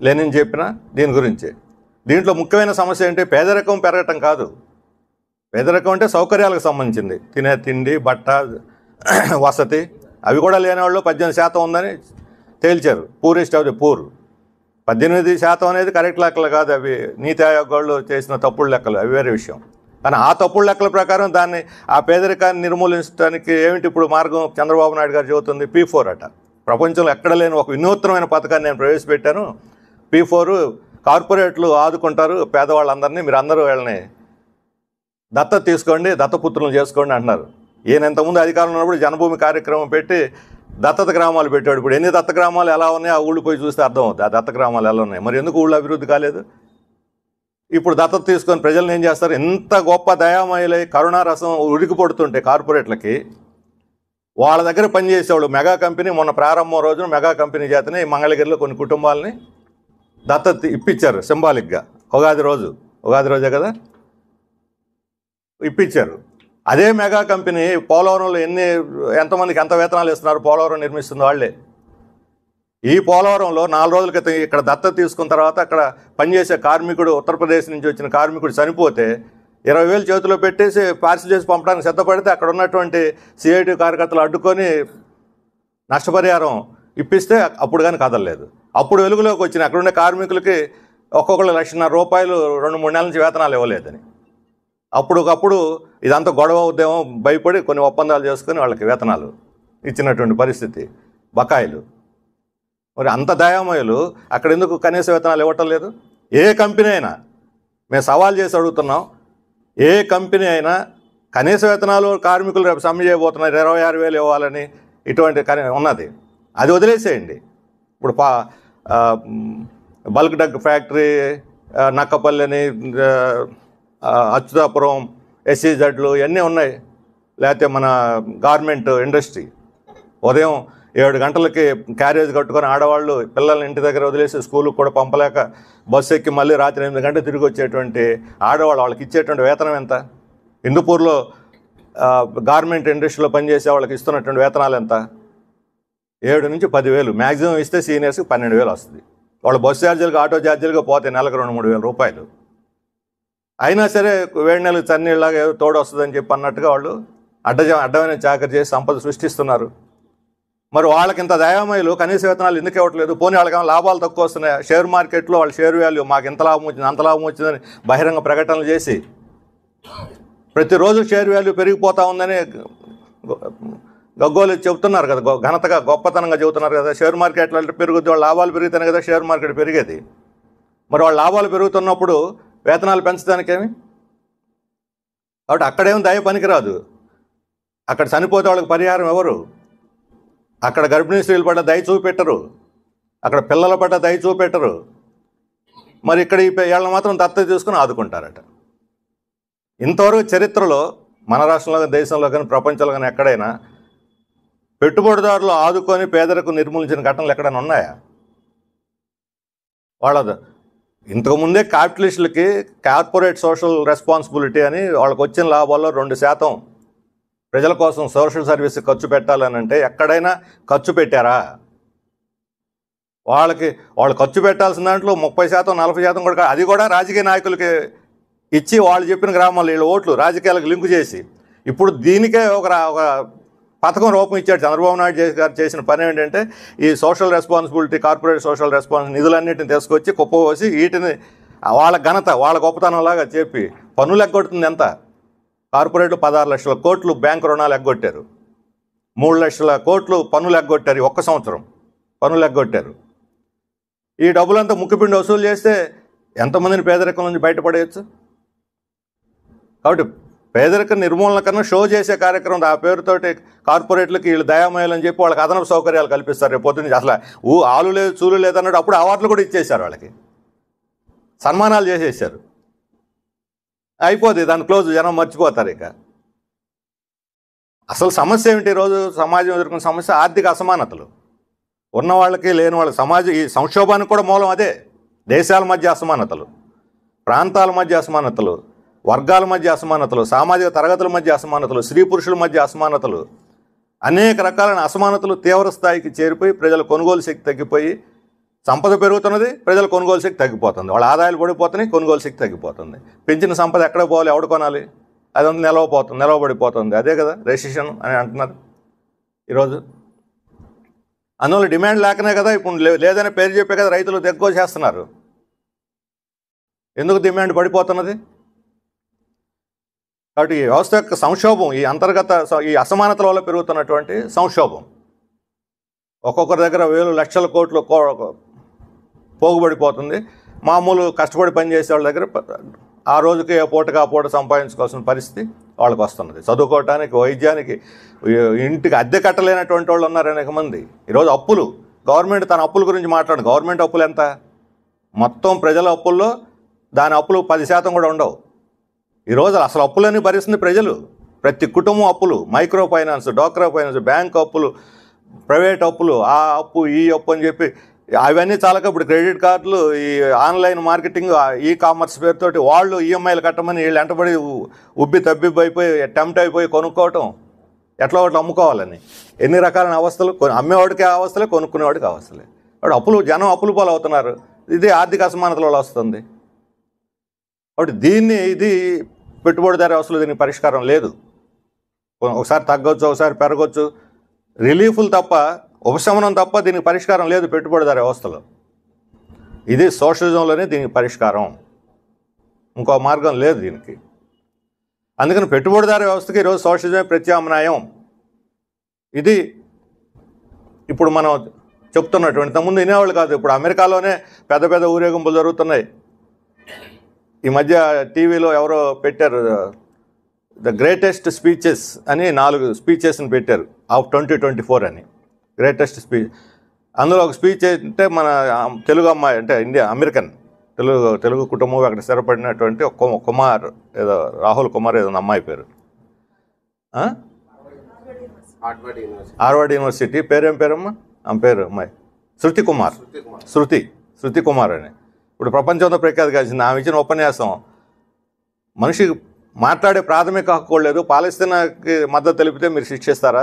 లెనిన్ చెప్పినా దీని గురించే. దీంట్లో ముఖ్యమైన సమస్య ఏంటి? పేదరికం పెరగటం కాదు. పేదరికం అంటే సౌకర్యాలకు సంబంధించింది, తినే తిండి, బట్ట, వసతి, అవి కూడా లేని వాళ్ళు 18% ఉందని తేల్చారు. Poorest of the poor. 18% అనేది కరెక్ట్ లెక్కలు కాదు, అవి నీతి ఆయోగ్ వాళ్ళు చేసిన తప్పుడు లెక్కలు, అవి వేరే విషయం. కానీ ఆ తప్పుడు లెక్కల ప్రకారం దాన్ని, ఆ పేదరికాన్ని నిర్మూలించడానికి ఏమిటి ఇప్పుడు మార్గం? చంద్రబాబు నాయుడు గారు చెబుతుంది P4 అట. ప్రపంచంలో ఎక్కడ లేని ఒక వినూత్నమైన పథకాన్ని నేను ప్రవేశపెట్టాను. P4, కార్పొరేట్లు ఆదుకుంటారు పేదవాళ్ళందరినీ, మీరు అందరూ వీళ్ళని దత్తత తీసుకోండి, దత్తపుత్రులను చేసుకోండి అంటున్నారు. ఈయన ఇంతకుముందు అధికారంలో ఉన్నప్పుడు జనభూమి కార్యక్రమం పెట్టి దత్తత గ్రామాలు పెట్టాడు. ఇప్పుడు ఎన్ని దత్త గ్రామాలు ఎలా ఉన్నాయి ఆ ఊళ్ళు పోయి చూస్తే అర్థం అవుతుంది ఆ దత్త గ్రామాలు ఎలా ఉన్నాయి. మరి ఎందుకు ఊళ్ళో అభివృద్ధి కాలేదు? ఇప్పుడు దత్తత తీసుకొని ప్రజలను ఏం చేస్తారు? ఎంత గొప్ప దయామయులై కరుణారసం ఉడికిపడుతుంటే కార్పొరేట్లకి, వాళ్ళ దగ్గర పనిచేసేవాళ్ళు మెగా కంపెనీ మొన్న ప్రారంభం రోజున మెగా కంపెనీ చేతనే మంగళగిరిలో కొన్ని కుటుంబాలని దత్తత ఇప్పించారు సింబాలిక్గా. ఉగాది రోజే కదా ఇప్పించారు. అదే మెగా కంపెనీ పోలవరంలో ఎంతమందికి ఎంత వేతనాలు ఇస్తున్నారు? పోలవరం నిర్మిస్తుంది వాళ్ళే. ఈ పోలవరంలో 4 రోజుల క్రితం ఇక్కడ దత్తత తీసుకున్న తర్వాత అక్కడ పనిచేసే కార్మికుడు, ఉత్తరప్రదేశ్ నుంచి వచ్చిన కార్మికుడు చనిపోతే 20,000 చేతిలో పెట్టేసి పార్సిల్ చేసి పంపడానికి సిద్ధపడితే అక్కడ ఉన్నటువంటి CIT కార్యకర్తలు అడ్డుకొని నష్టపరిహారం ఇప్పిస్తే అప్పుడు కానీ కదలలేదు. అప్పుడు వెలుగులోకి వచ్చిన అక్కడుండే కార్మికులకి ఒక్కొక్కరు ₹1,50,000 2-3 నెలల నుంచి వేతనాలు ఇవ్వలేదని. అప్పటికప్పుడు ఇదంతా గొడవ అవుద్దేమో భయపడి కొన్ని ఒప్పందాలు చేసుకొని వాళ్ళకి వేతనాలు ఇచ్చినటువంటి పరిస్థితి, బకాయిలు. మరి అంత దయామయులు అక్కడ ఎందుకు కనీస వేతనాలు ఇవ్వటం లేదు? ఏ కంపెనీ అయినా మేము సవాల్ చేసి అడుగుతున్నాం, ఏ కంపెనీ అయినా కనీస వేతనాలు కార్మికులు రేపు సమ్మె చేయబోతున్నారు 26,000 ఇవ్వాలని ఇటువంటి ఉన్నది, అది వదిలేసేయండి. ఇప్పుడు బల్క్ డ్రగ్ ఫ్యాక్టరీ నక్కపల్లిని, అచ్యుతాపురం, SEZలు ఇవన్నీ ఉన్నాయి. లేకపోతే మన గార్మెంట్ ఇండస్ట్రీ ఉదయం 7 గంటలకి క్యారేజ్ కట్టుకొని ఆడవాళ్ళు పిల్లల్ని ఇంటి దగ్గర వదిలేసి స్కూల్కి కూడా పంపలేక బస్సు ఎక్కి మళ్ళీ రాత్రి 8 గంటలు తిరిగి వచ్చేటువంటి ఆడవాళ్ళు, వాళ్ళకి ఇచ్చేటువంటి వేతనం ఎంత? హిందూపూర్లో గార్మెంట్ ఇండస్ట్రీలో పనిచేసే వాళ్ళకి ఇస్తున్నటువంటి వేతనాలు ఎంత? 7 నుంచి 10,000, మ్యాక్సిమం ఇస్తే సీనియర్స్కి 12,000 వస్తుంది. వాళ్ళ బస్సు ఛార్జీలకు, ఆటో ఛార్జీలుగా పోతే నెలకు 2-3 వేల రూపాయలు. అయినా సరే వేడి నెలలకు చన్నీళ్ళలాగా ఏదో తోడు వస్తుందని చెప్పి అన్నట్టుగా వాళ్ళు అడ్డమైన చాకరీ చేసి సంపద సృష్టిస్తున్నారు. మరి వాళ్ళకి ఇంత దయామయులు కనీస వేతనాలు ఎందుకు ఇవ్వట్లేదు? పోనీ వాళ్ళకి లాభాలు తక్కువ వస్తున్నాయి, షేర్ మార్కెట్లో వాళ్ళ షేర్ వాల్యూ మాకు ఇంత లాభం వచ్చింది అంత లాభం వచ్చిందని బహిరంగ ప్రకటనలు చేసి ప్రతిరోజు షేర్ వాల్యూ పెరిగిపోతూ ఉందని గగ్గోలు చెబుతున్నారు కదా, ఘనతగా గొప్పతనంగా చెబుతున్నారు కదా. షేర్ మార్కెట్లో పెరుగుద్ది, వాళ్ళ లాభాలు పెరిగితేనే కదా షేర్ మార్కెట్ పెరిగేది. మరి వాళ్ళ లాభాలు పెరుగుతున్నప్పుడు వేతనాలు పెంచడానికేమి? కాబట్టి అక్కడేమో దయ పనికిరాదు. అక్కడ చనిపోతే వాళ్ళకి పరిహారం ఎవరు? అక్కడ గర్భిణీ స్త్రీలు పడ్డ దయ చూపెట్టరు, అక్కడ పిల్లల పడ్డ దయ చూపెట్టరు. మరి ఇక్కడ ఈ వీళ్ళని మాత్రం దత్తత తీసుకుని ఆదుకుంటారట. ఇంతవరకు చరిత్రలో మన రాష్ట్రంలో కానీ, దేశంలో కానీ, ప్రపంచంలో కానీ ఎక్కడైనా పెట్టుబడిదారులు ఆదుకొని పేదలకు నిర్మూలించిన ఘటనలు ఎక్కడైనా ఉన్నాయా? వాళ్ళ ఇంతకుముందే క్యాపిటలిస్టులకి కార్పొరేట్ సోషల్ రెస్పాన్సిబిలిటీ అని వాళ్ళకి వచ్చిన లాభాల్లో 2% ప్రజల కోసం సోషల్ సర్వీస్ ఖర్చు పెట్టాలని అంటే ఎక్కడైనా ఖర్చు పెట్టారా? వాళ్ళు ఖర్చు పెట్టాల్సిన దాంట్లో 30%, 40% కూడా, అది కూడా రాజకీయ నాయకులకి ఇచ్చి వాళ్ళు చెప్పిన గ్రామాల్లో వీళ్ళ ఓట్లు రాజకీయాలకు లింకు చేసి ఇప్పుడు దీనికే ఒక పథకం రూపం ఇచ్చాడు చంద్రబాబు నాయుడు గారు. చేసిన పని ఏంటంటే ఈ social responsibility, corporate social response నిధులన్నింటిని తీసుకొచ్చి కుప్పపోసి వీటిని వాళ్ళ ఘనత, వాళ్ళ గొప్పతనంలాగా చెప్పి పన్నులు ఎగ్గొడుతుంది. ఎంత? కార్పొరేట్లు 16 లక్షల కోట్లు బ్యాంకు రుణాలు ఎగ్గొట్టారు, 3 లక్షల కోట్లు పన్నులు ఎగ్గొట్టారు. ఒక్క సంవత్సరం పన్నులు ఎగ్గొట్టారు. ఈ డబ్బులంతా ముక్కుపిండి వసూలు చేస్తే ఎంతమందిని పేదరికం నుంచి బయటపడేయచ్చు? కాబట్టి పేదరిక నిర్మూలన కన్నా షో చేసే కార్యక్రమం, ఆ పేరుతోటి కార్పొరేట్లకి వీళ్ళు దయామయాలు అని చెప్పి వాళ్ళకి అదనపు సౌకర్యాలు కల్పిస్తారు. రేపు పొద్దున్న అసలు ఆలు లేదు చూలు లేదు అన్నట్టు అప్పుడు అవార్డులు కూడా ఇచ్చేశారు, వాళ్ళకి సన్మానాలు చేసేసారు. అయిపోతుంది, దాని క్లోజ్, జనం మర్చిపోతారు. ఇక అసలు సమస్య ఏమిటి? ఈరోజు సమాజం ఎదుర్కొన్న సమస్య ఆర్థిక అసమానతలు. ఉన్న వాళ్ళకి లేని వాళ్ళకి సమాజం, ఈ సంక్షోభానికి కూడా మూలం అదే. దేశాల మధ్య అసమానతలు, ప్రాంతాల మధ్య అసమానతలు, వర్గాల మధ్య అసమానతలు, సామాజిక తరగతుల మధ్య అసమానతలు, స్త్రీ పురుషుల మధ్య అసమానతలు, అనేక రకాలైన అసమానతలు తీవ్ర స్థాయికి చేరిపోయి ప్రజల కొనుగోలు శక్తి తగ్గిపోయి సంపద పెరుగుతున్నది, ప్రజల కొనుగోలు శక్తి తగ్గిపోతుంది. వాళ్ళ ఆదాయాలు పడిపోతున్నాయి, కొనుగోలు శక్తి తగ్గిపోతుంది. పెంచిన సంపద ఎక్కడ పోవాలి, ఎవడు కొనాలి? అదంతా నిలవబడిపోతుంది. అదే కదా రెసిషన్ అని అంటున్నారు ఈరోజు. అందువల్ల డిమాండ్ లేకనే కదా ఇప్పుడు లేదనే పేరు చెప్పే కదా రైతులు తెగ్గోసేస్తున్నారు. ఎందుకు డిమాండ్ పడిపోతున్నది? కాబట్టి ఈ వ్యవస్థ యొక్క సంక్షోభం, ఈ అంతర్గత ఈ అసమానతల వల్ల పెరుగుతున్నటువంటి సంక్షోభం, ఒక్కొక్కరి దగ్గర వేలు లక్షల కోట్లు పోగుబడిపోతుంది. మామూలు కష్టపడి పనిచేసే వాళ్ళ దగ్గర ఆ రోజుకి ఏ పూటకి ఆ పూట సంపాదించుకోవాల్సిన పరిస్థితి వాళ్ళకి వస్తున్నది. చదువుకోవటానికి, వైద్యానికి, ఇంటికి అద్దె కట్టలేనటువంటి వాళ్ళు ఉన్నారు అనేక మంది. ఈరోజు అప్పులు, గవర్నమెంట్ తన అప్పుల గురించి మాట్లాడు. గవర్నమెంట్ అప్పులు ఎంత? మొత్తం ప్రజల అప్పుల్లో దాని అప్పులు 10% కూడా ఉండవు. ఈరోజు అసలు అప్పులన్నీ భరిస్తుంది ప్రజలు. ప్రతి కుటుంబం అప్పులు, మైక్రో ఫైనాన్స్, డోక్రా ఫైనాన్స్, బ్యాంక్ అప్పులు, ప్రైవేట్ అప్పులు, ఆ అప్పు ఈ అప్పు అని చెప్పి అవన్నీ చాలక ఇప్పుడు క్రెడిట్ కార్డులు, ఈ ఆన్లైన్ మార్కెటింగ్, ఈ కామర్స్ పేరుతోటి వాళ్ళు ఈఎంఐలు కట్టమని వీళ్ళు వెంటబడి తబ్బిబ్బైపోయి టెంప్ట్ అయిపోయి కొనుక్కోవటం, ఎట్లా ఒకటి అమ్ముకోవాలని ఎన్ని రకాలైన అవస్థలు. అమ్మేవాడికి అవస్థలే, కొనుక్కునేవాడికి అవస్థలే. వాడు అప్పులు, జనం అప్పులు పాలు అవుతున్నారు. ఇది ఆర్థిక అసమానతల వల్ల వస్తుంది. కాబట్టి ఇది పెట్టుబడిదారీ అవసరం, దీనికి పరిష్కారం లేదు. ఒకసారి తగ్గొచ్చు, ఒకసారి పెరగొచ్చు, రిలీఫ్లు తప్ప, ఉపశమనం తప్ప దీనికి పరిష్కారం లేదు పెట్టుబడిదారీ వ్యవస్థలో. ఇది సోషలిజంలోనే దీనికి పరిష్కారం, ఇంకో మార్గం లేదు దీనికి. అందుకని పెట్టుబడిదారీ వ్యవస్థకి ఈరోజు సోషలిజమే ప్రత్యామ్నాయం. ఇది ఇప్పుడు మనం చెప్తున్నటువంటి, ఇంతకుముందు వినేవాళ్ళు కాదు. ఇప్పుడు అమెరికాలోనే పెద్ద పెద్ద ఊరేగింపులు జరుగుతున్నాయి. ఈ మధ్య టీవీలో ఎవరో పెట్టారు, ద గ్రేటెస్ట్ స్పీచెస్ అని 4 స్పీచెస్ని పెట్టారు ఆఫ్ 2024 అని. గ్రేటెస్ట్ స్పీచ్, అందులో ఒక స్పీచ్ అంటే మన తెలుగు అమ్మాయి, అంటే అమెరికన్ తెలుగు కుటుంబం అక్కడ స్థిరపడినటువంటి కుమార్, ఏదో రాహుల్ కుమార్ ఏదో అమ్మాయి పేరు, హార్వర్డ్ యూనివర్సిటీ, పేరేం పేరమ్మా ఆమె పేరు, అమ్మాయి శృతి కుమార్ అని. ఇప్పుడు ప్రపంచంలో ప్రఖ్యాతి కలిసింది. ఆమె ఇచ్చిన ఉపన్యాసం, మనిషికి మాట్లాడే ప్రాథమిక హక్కు లేదు, పాలస్తీనాకి మద్దతు తెలిపితే మీరు శిక్షిస్తారా,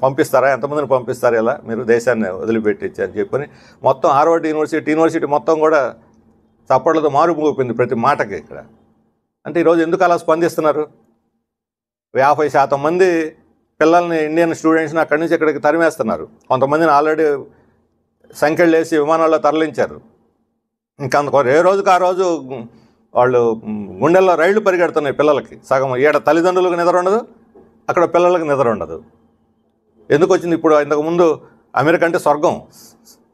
పంపిస్తారా, ఎంతమందిని పంపిస్తారు, ఇలా మీరు దేశాన్ని వదిలిపెట్టించారని చెప్పని మొత్తం హార్వర్డ్ యూనివర్సిటీ మొత్తం కూడా చప్పట్లతో మారుమోగిపోయింది ప్రతి మాటకి ఇక్కడ. అంటే ఈరోజు ఎందుకు అలా స్పందిస్తున్నారు? 50% మంది పిల్లల్ని, ఇండియన్ స్టూడెంట్స్ని అక్కడి నుంచి ఇక్కడికి తరిమేస్తున్నారు. కొంతమందిని ఆల్రెడీ సంఖ్యలు వేసి విమానాల్లో తరలించారు. ఇంకా ఏ రోజుకి ఆ రోజు వాళ్ళు గుండెల్లో రైళ్లు పరిగెడుతున్నాయి పిల్లలకి. సగం ఈడ తల్లిదండ్రులకు నిద్ర ఉండదు, అక్కడ పిల్లలకు నిద్ర ఉండదు. ఎందుకు వచ్చింది? ఇప్పుడు ఇంతకుముందు అమెరికా అంటే స్వర్గం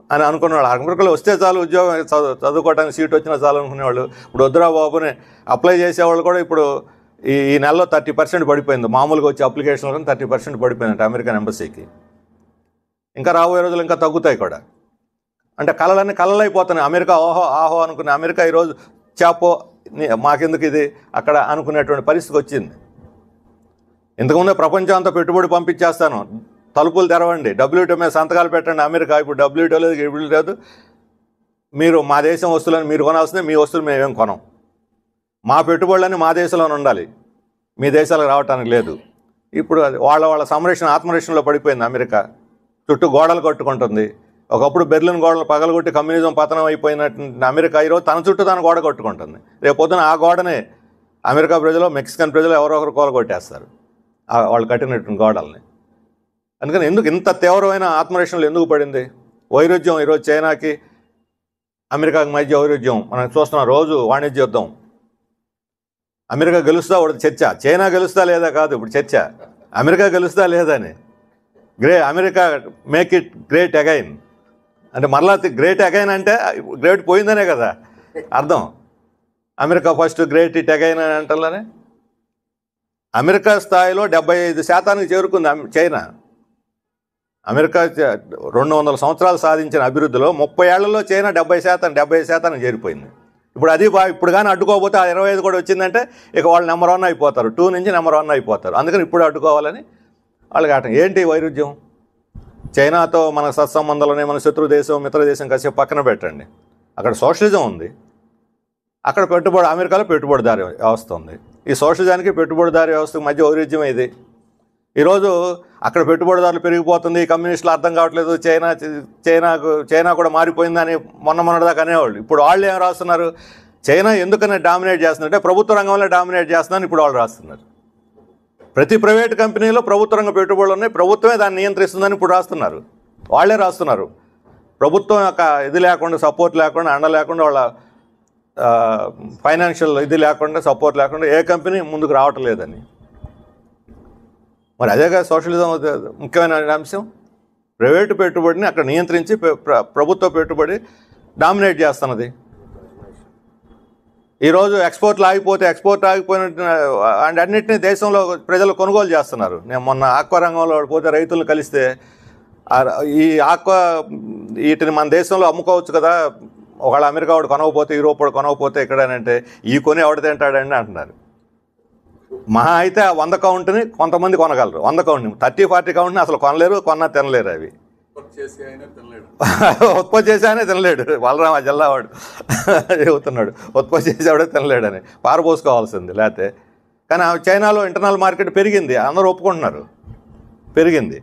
అని అనుకునేవాళ్ళు. అమెరికాలో వస్తే చాలు, ఉద్యోగం చదువుకోవడానికి సీట్ వచ్చినా చాలు అనుకునేవాళ్ళు. ఇప్పుడు వద్దురా బాబుని అప్లై చేసేవాళ్ళు కూడా ఇప్పుడు ఈ నెలలో 30% పడిపోయింది. మామూలుగా వచ్చే అప్లికేషన్లు 30% పడిపోయిందంట అమెరికన్ ఎంబసీకి. ఇంకా రాబోయే రోజులు ఇంకా తగ్గుతాయి కూడా. అంటే కళలన్నీ కళలైపోతున్నాయి. అమెరికా ఆహో అనుకునే అమెరికా ఈరోజు చాపో మాకెందుకు ఇది అక్కడ అనుకునేటువంటి పరిస్థితికి వచ్చింది. ఇంతకుముందే ప్రపంచం అంతా పెట్టుబడి పంపించేస్తాను, తలుపులు తెరవండి, WTO మీద సంతకాలు పెట్టండి అమెరికా. ఇప్పుడు WTO లేదు, ఇప్పుడు లేదు. మీరు మా దేశం వస్తువులని మీరు కొనాల్సిందే, మీ వస్తువులు మేమేం కొనం. మా పెట్టుబడులన్నీ మా దేశంలోనే ఉండాలి, మీ దేశాలకు రావటానికి లేదు. ఇప్పుడు అది వాళ్ళ సంరక్షణ, ఆత్మరక్షణలో పడిపోయింది అమెరికా. చుట్టూ గోడలు కట్టుకుంటుంది. ఒకప్పుడు బెర్లిన్ గోడలు పగలగొట్టి కమ్యూనిజం పతనం అయిపోయినట్టు అమెరికా ఈరోజు తన చుట్టూ తన గోడ కట్టుకుంటుంది. రేపు పొద్దున ఆ గోడనే అమెరికా ప్రజలు, మెక్సికన్ ప్రజలు ఎవరో ఒకరు కూలగొట్టేస్తారు వాళ్ళు కట్టినటువంటి గోడల్ని. అందుకని ఎందుకు ఇంత తీవ్రమైన ఆత్మరక్షణలు ఎందుకు పడింది? వైరుధ్యం. ఈరోజు చైనాకి అమెరికాకి మధ్య వైరుధ్యం మనం చూస్తున్నాం. రోజు వాణిజ్య యుద్ధం. అమెరికా గెలుస్తా చర్చ, చైనా గెలుస్తా లేదా కాదు ఇప్పుడు చర్చ, అమెరికా గెలుస్తా లేదని. America make it great again అంటే మరలా గ్రేట్ అగైన్ అంటే గ్రేట్ పోయిందనే కదా అర్థం. America first, great it again అని అంటానే. అమెరికా స్థాయిలో 75% చేరుకుంది చైనా. అమెరికా 200 సంవత్సరాలు సాధించిన అభివృద్ధిలో 30 ఏళ్లలో చైనా 70% చేరిపోయింది. ఇప్పుడు అది ఇప్పుడు కానీ అడ్డుకోకపోతే ఆ 25 కూడా వచ్చిందంటే ఇక వాళ్ళు నెంబర్ 1 అయిపోతారు, 2 నుంచి నెంబర్ 1 అయిపోతారు. అందుకని ఇప్పుడు అడ్డుకోవాలని వాళ్ళకి ఆటం. ఏంటి వైరుధ్యం? చైనాతో మన సత్సంబంధాలనే, మన శత్రు దేశం, మిత్ర దేశం కాసేపు పక్కన పెట్టండి. అక్కడ సోషలిజం ఉంది, అక్కడ అమెరికాలో పెట్టుబడిదారీ వ్యవస్థ ఉంది. ఈ సోషలిజానికి పెట్టుబడిదారీ వ్యవస్థకు మధ్య వైరుధ్యం ఇది. ఈరోజు అక్కడ పెట్టుబడిదారులు పెరిగిపోతుంది, కమ్యూనిస్టులు అర్థం కావట్లేదు, చైనా కూడా మారిపోయిందని మొన్నటిదాకా అనేవాళ్ళు. ఇప్పుడు వాళ్ళు ఏం రాస్తున్నారు? చైనా ఎందుకనే డామినేట్ చేస్తుందంటే ప్రభుత్వ రంగంలో డామినేట్ చేస్తుందని ఇప్పుడు వాళ్ళు రాస్తున్నారు. ప్రతి ప్రైవేటు కంపెనీలో ప్రభుత్వ రంగ పెట్టుబడులు ఉన్నాయి, ప్రభుత్వమే దాన్ని నియంత్రిస్తుందని ఇప్పుడు రాస్తున్నారు. వాళ్ళే రాస్తున్నారు. ప్రభుత్వం యొక్క ఇది లేకుండా, సపోర్ట్ లేకుండా, అండ లేకుండా, వాళ్ళ ఫైనాన్షియల్ ఇది లేకుండా, సపోర్ట్ లేకుండా ఏ కంపెనీ ముందుకు రావటం లేదని. మరి అదేగా సోషలిజం ముఖ్యమైన అంశం. ప్రైవేటు పెట్టుబడిని అక్కడ నియంత్రించి ప్రభుత్వ పెట్టుబడి డామినేట్ చేస్తున్నది. ఈరోజు ఎక్స్పోర్ట్ ఆగిపోయిన అండ్ అన్నింటినీ దేశంలో ప్రజలు కొనుగోలు చేస్తున్నారు. నేను మొన్న ఆక్వా రంగంలో పోతే రైతులను కలిస్తే ఈ ఆక్వా వీటిని మన దేశంలో అమ్ముకోవచ్చు కదా, ఒకవేళ అమెరికా వాడు కొనకపోతే, యూరోప్ వాడు కొనకపోతే ఎక్కడనంటే ఈ కొని ఎవడు తింటాడండి అంటున్నారు. మహా అయితే 100 కౌంట్ని కొంతమంది కొనగలరు, 100 కౌంట్ని. 30-40 కౌంట్ని అసలు కొనలేరు, కొన్నా తినలేరు. అవి ఉత్పత్తి చేసి ఆయనే తినలేడు. బలరామ జిల్లా వాడు చెబుతున్నాడు, ఉత్పత్తి చేసేవాడే తినలేడని. పారబోసుకోవాల్సింది లేకపోతే. కానీ చైనాలో ఇంటర్నల్ మార్కెట్ పెరిగింది, అందరూ ఒప్పుకుంటున్నారు, పెరిగింది.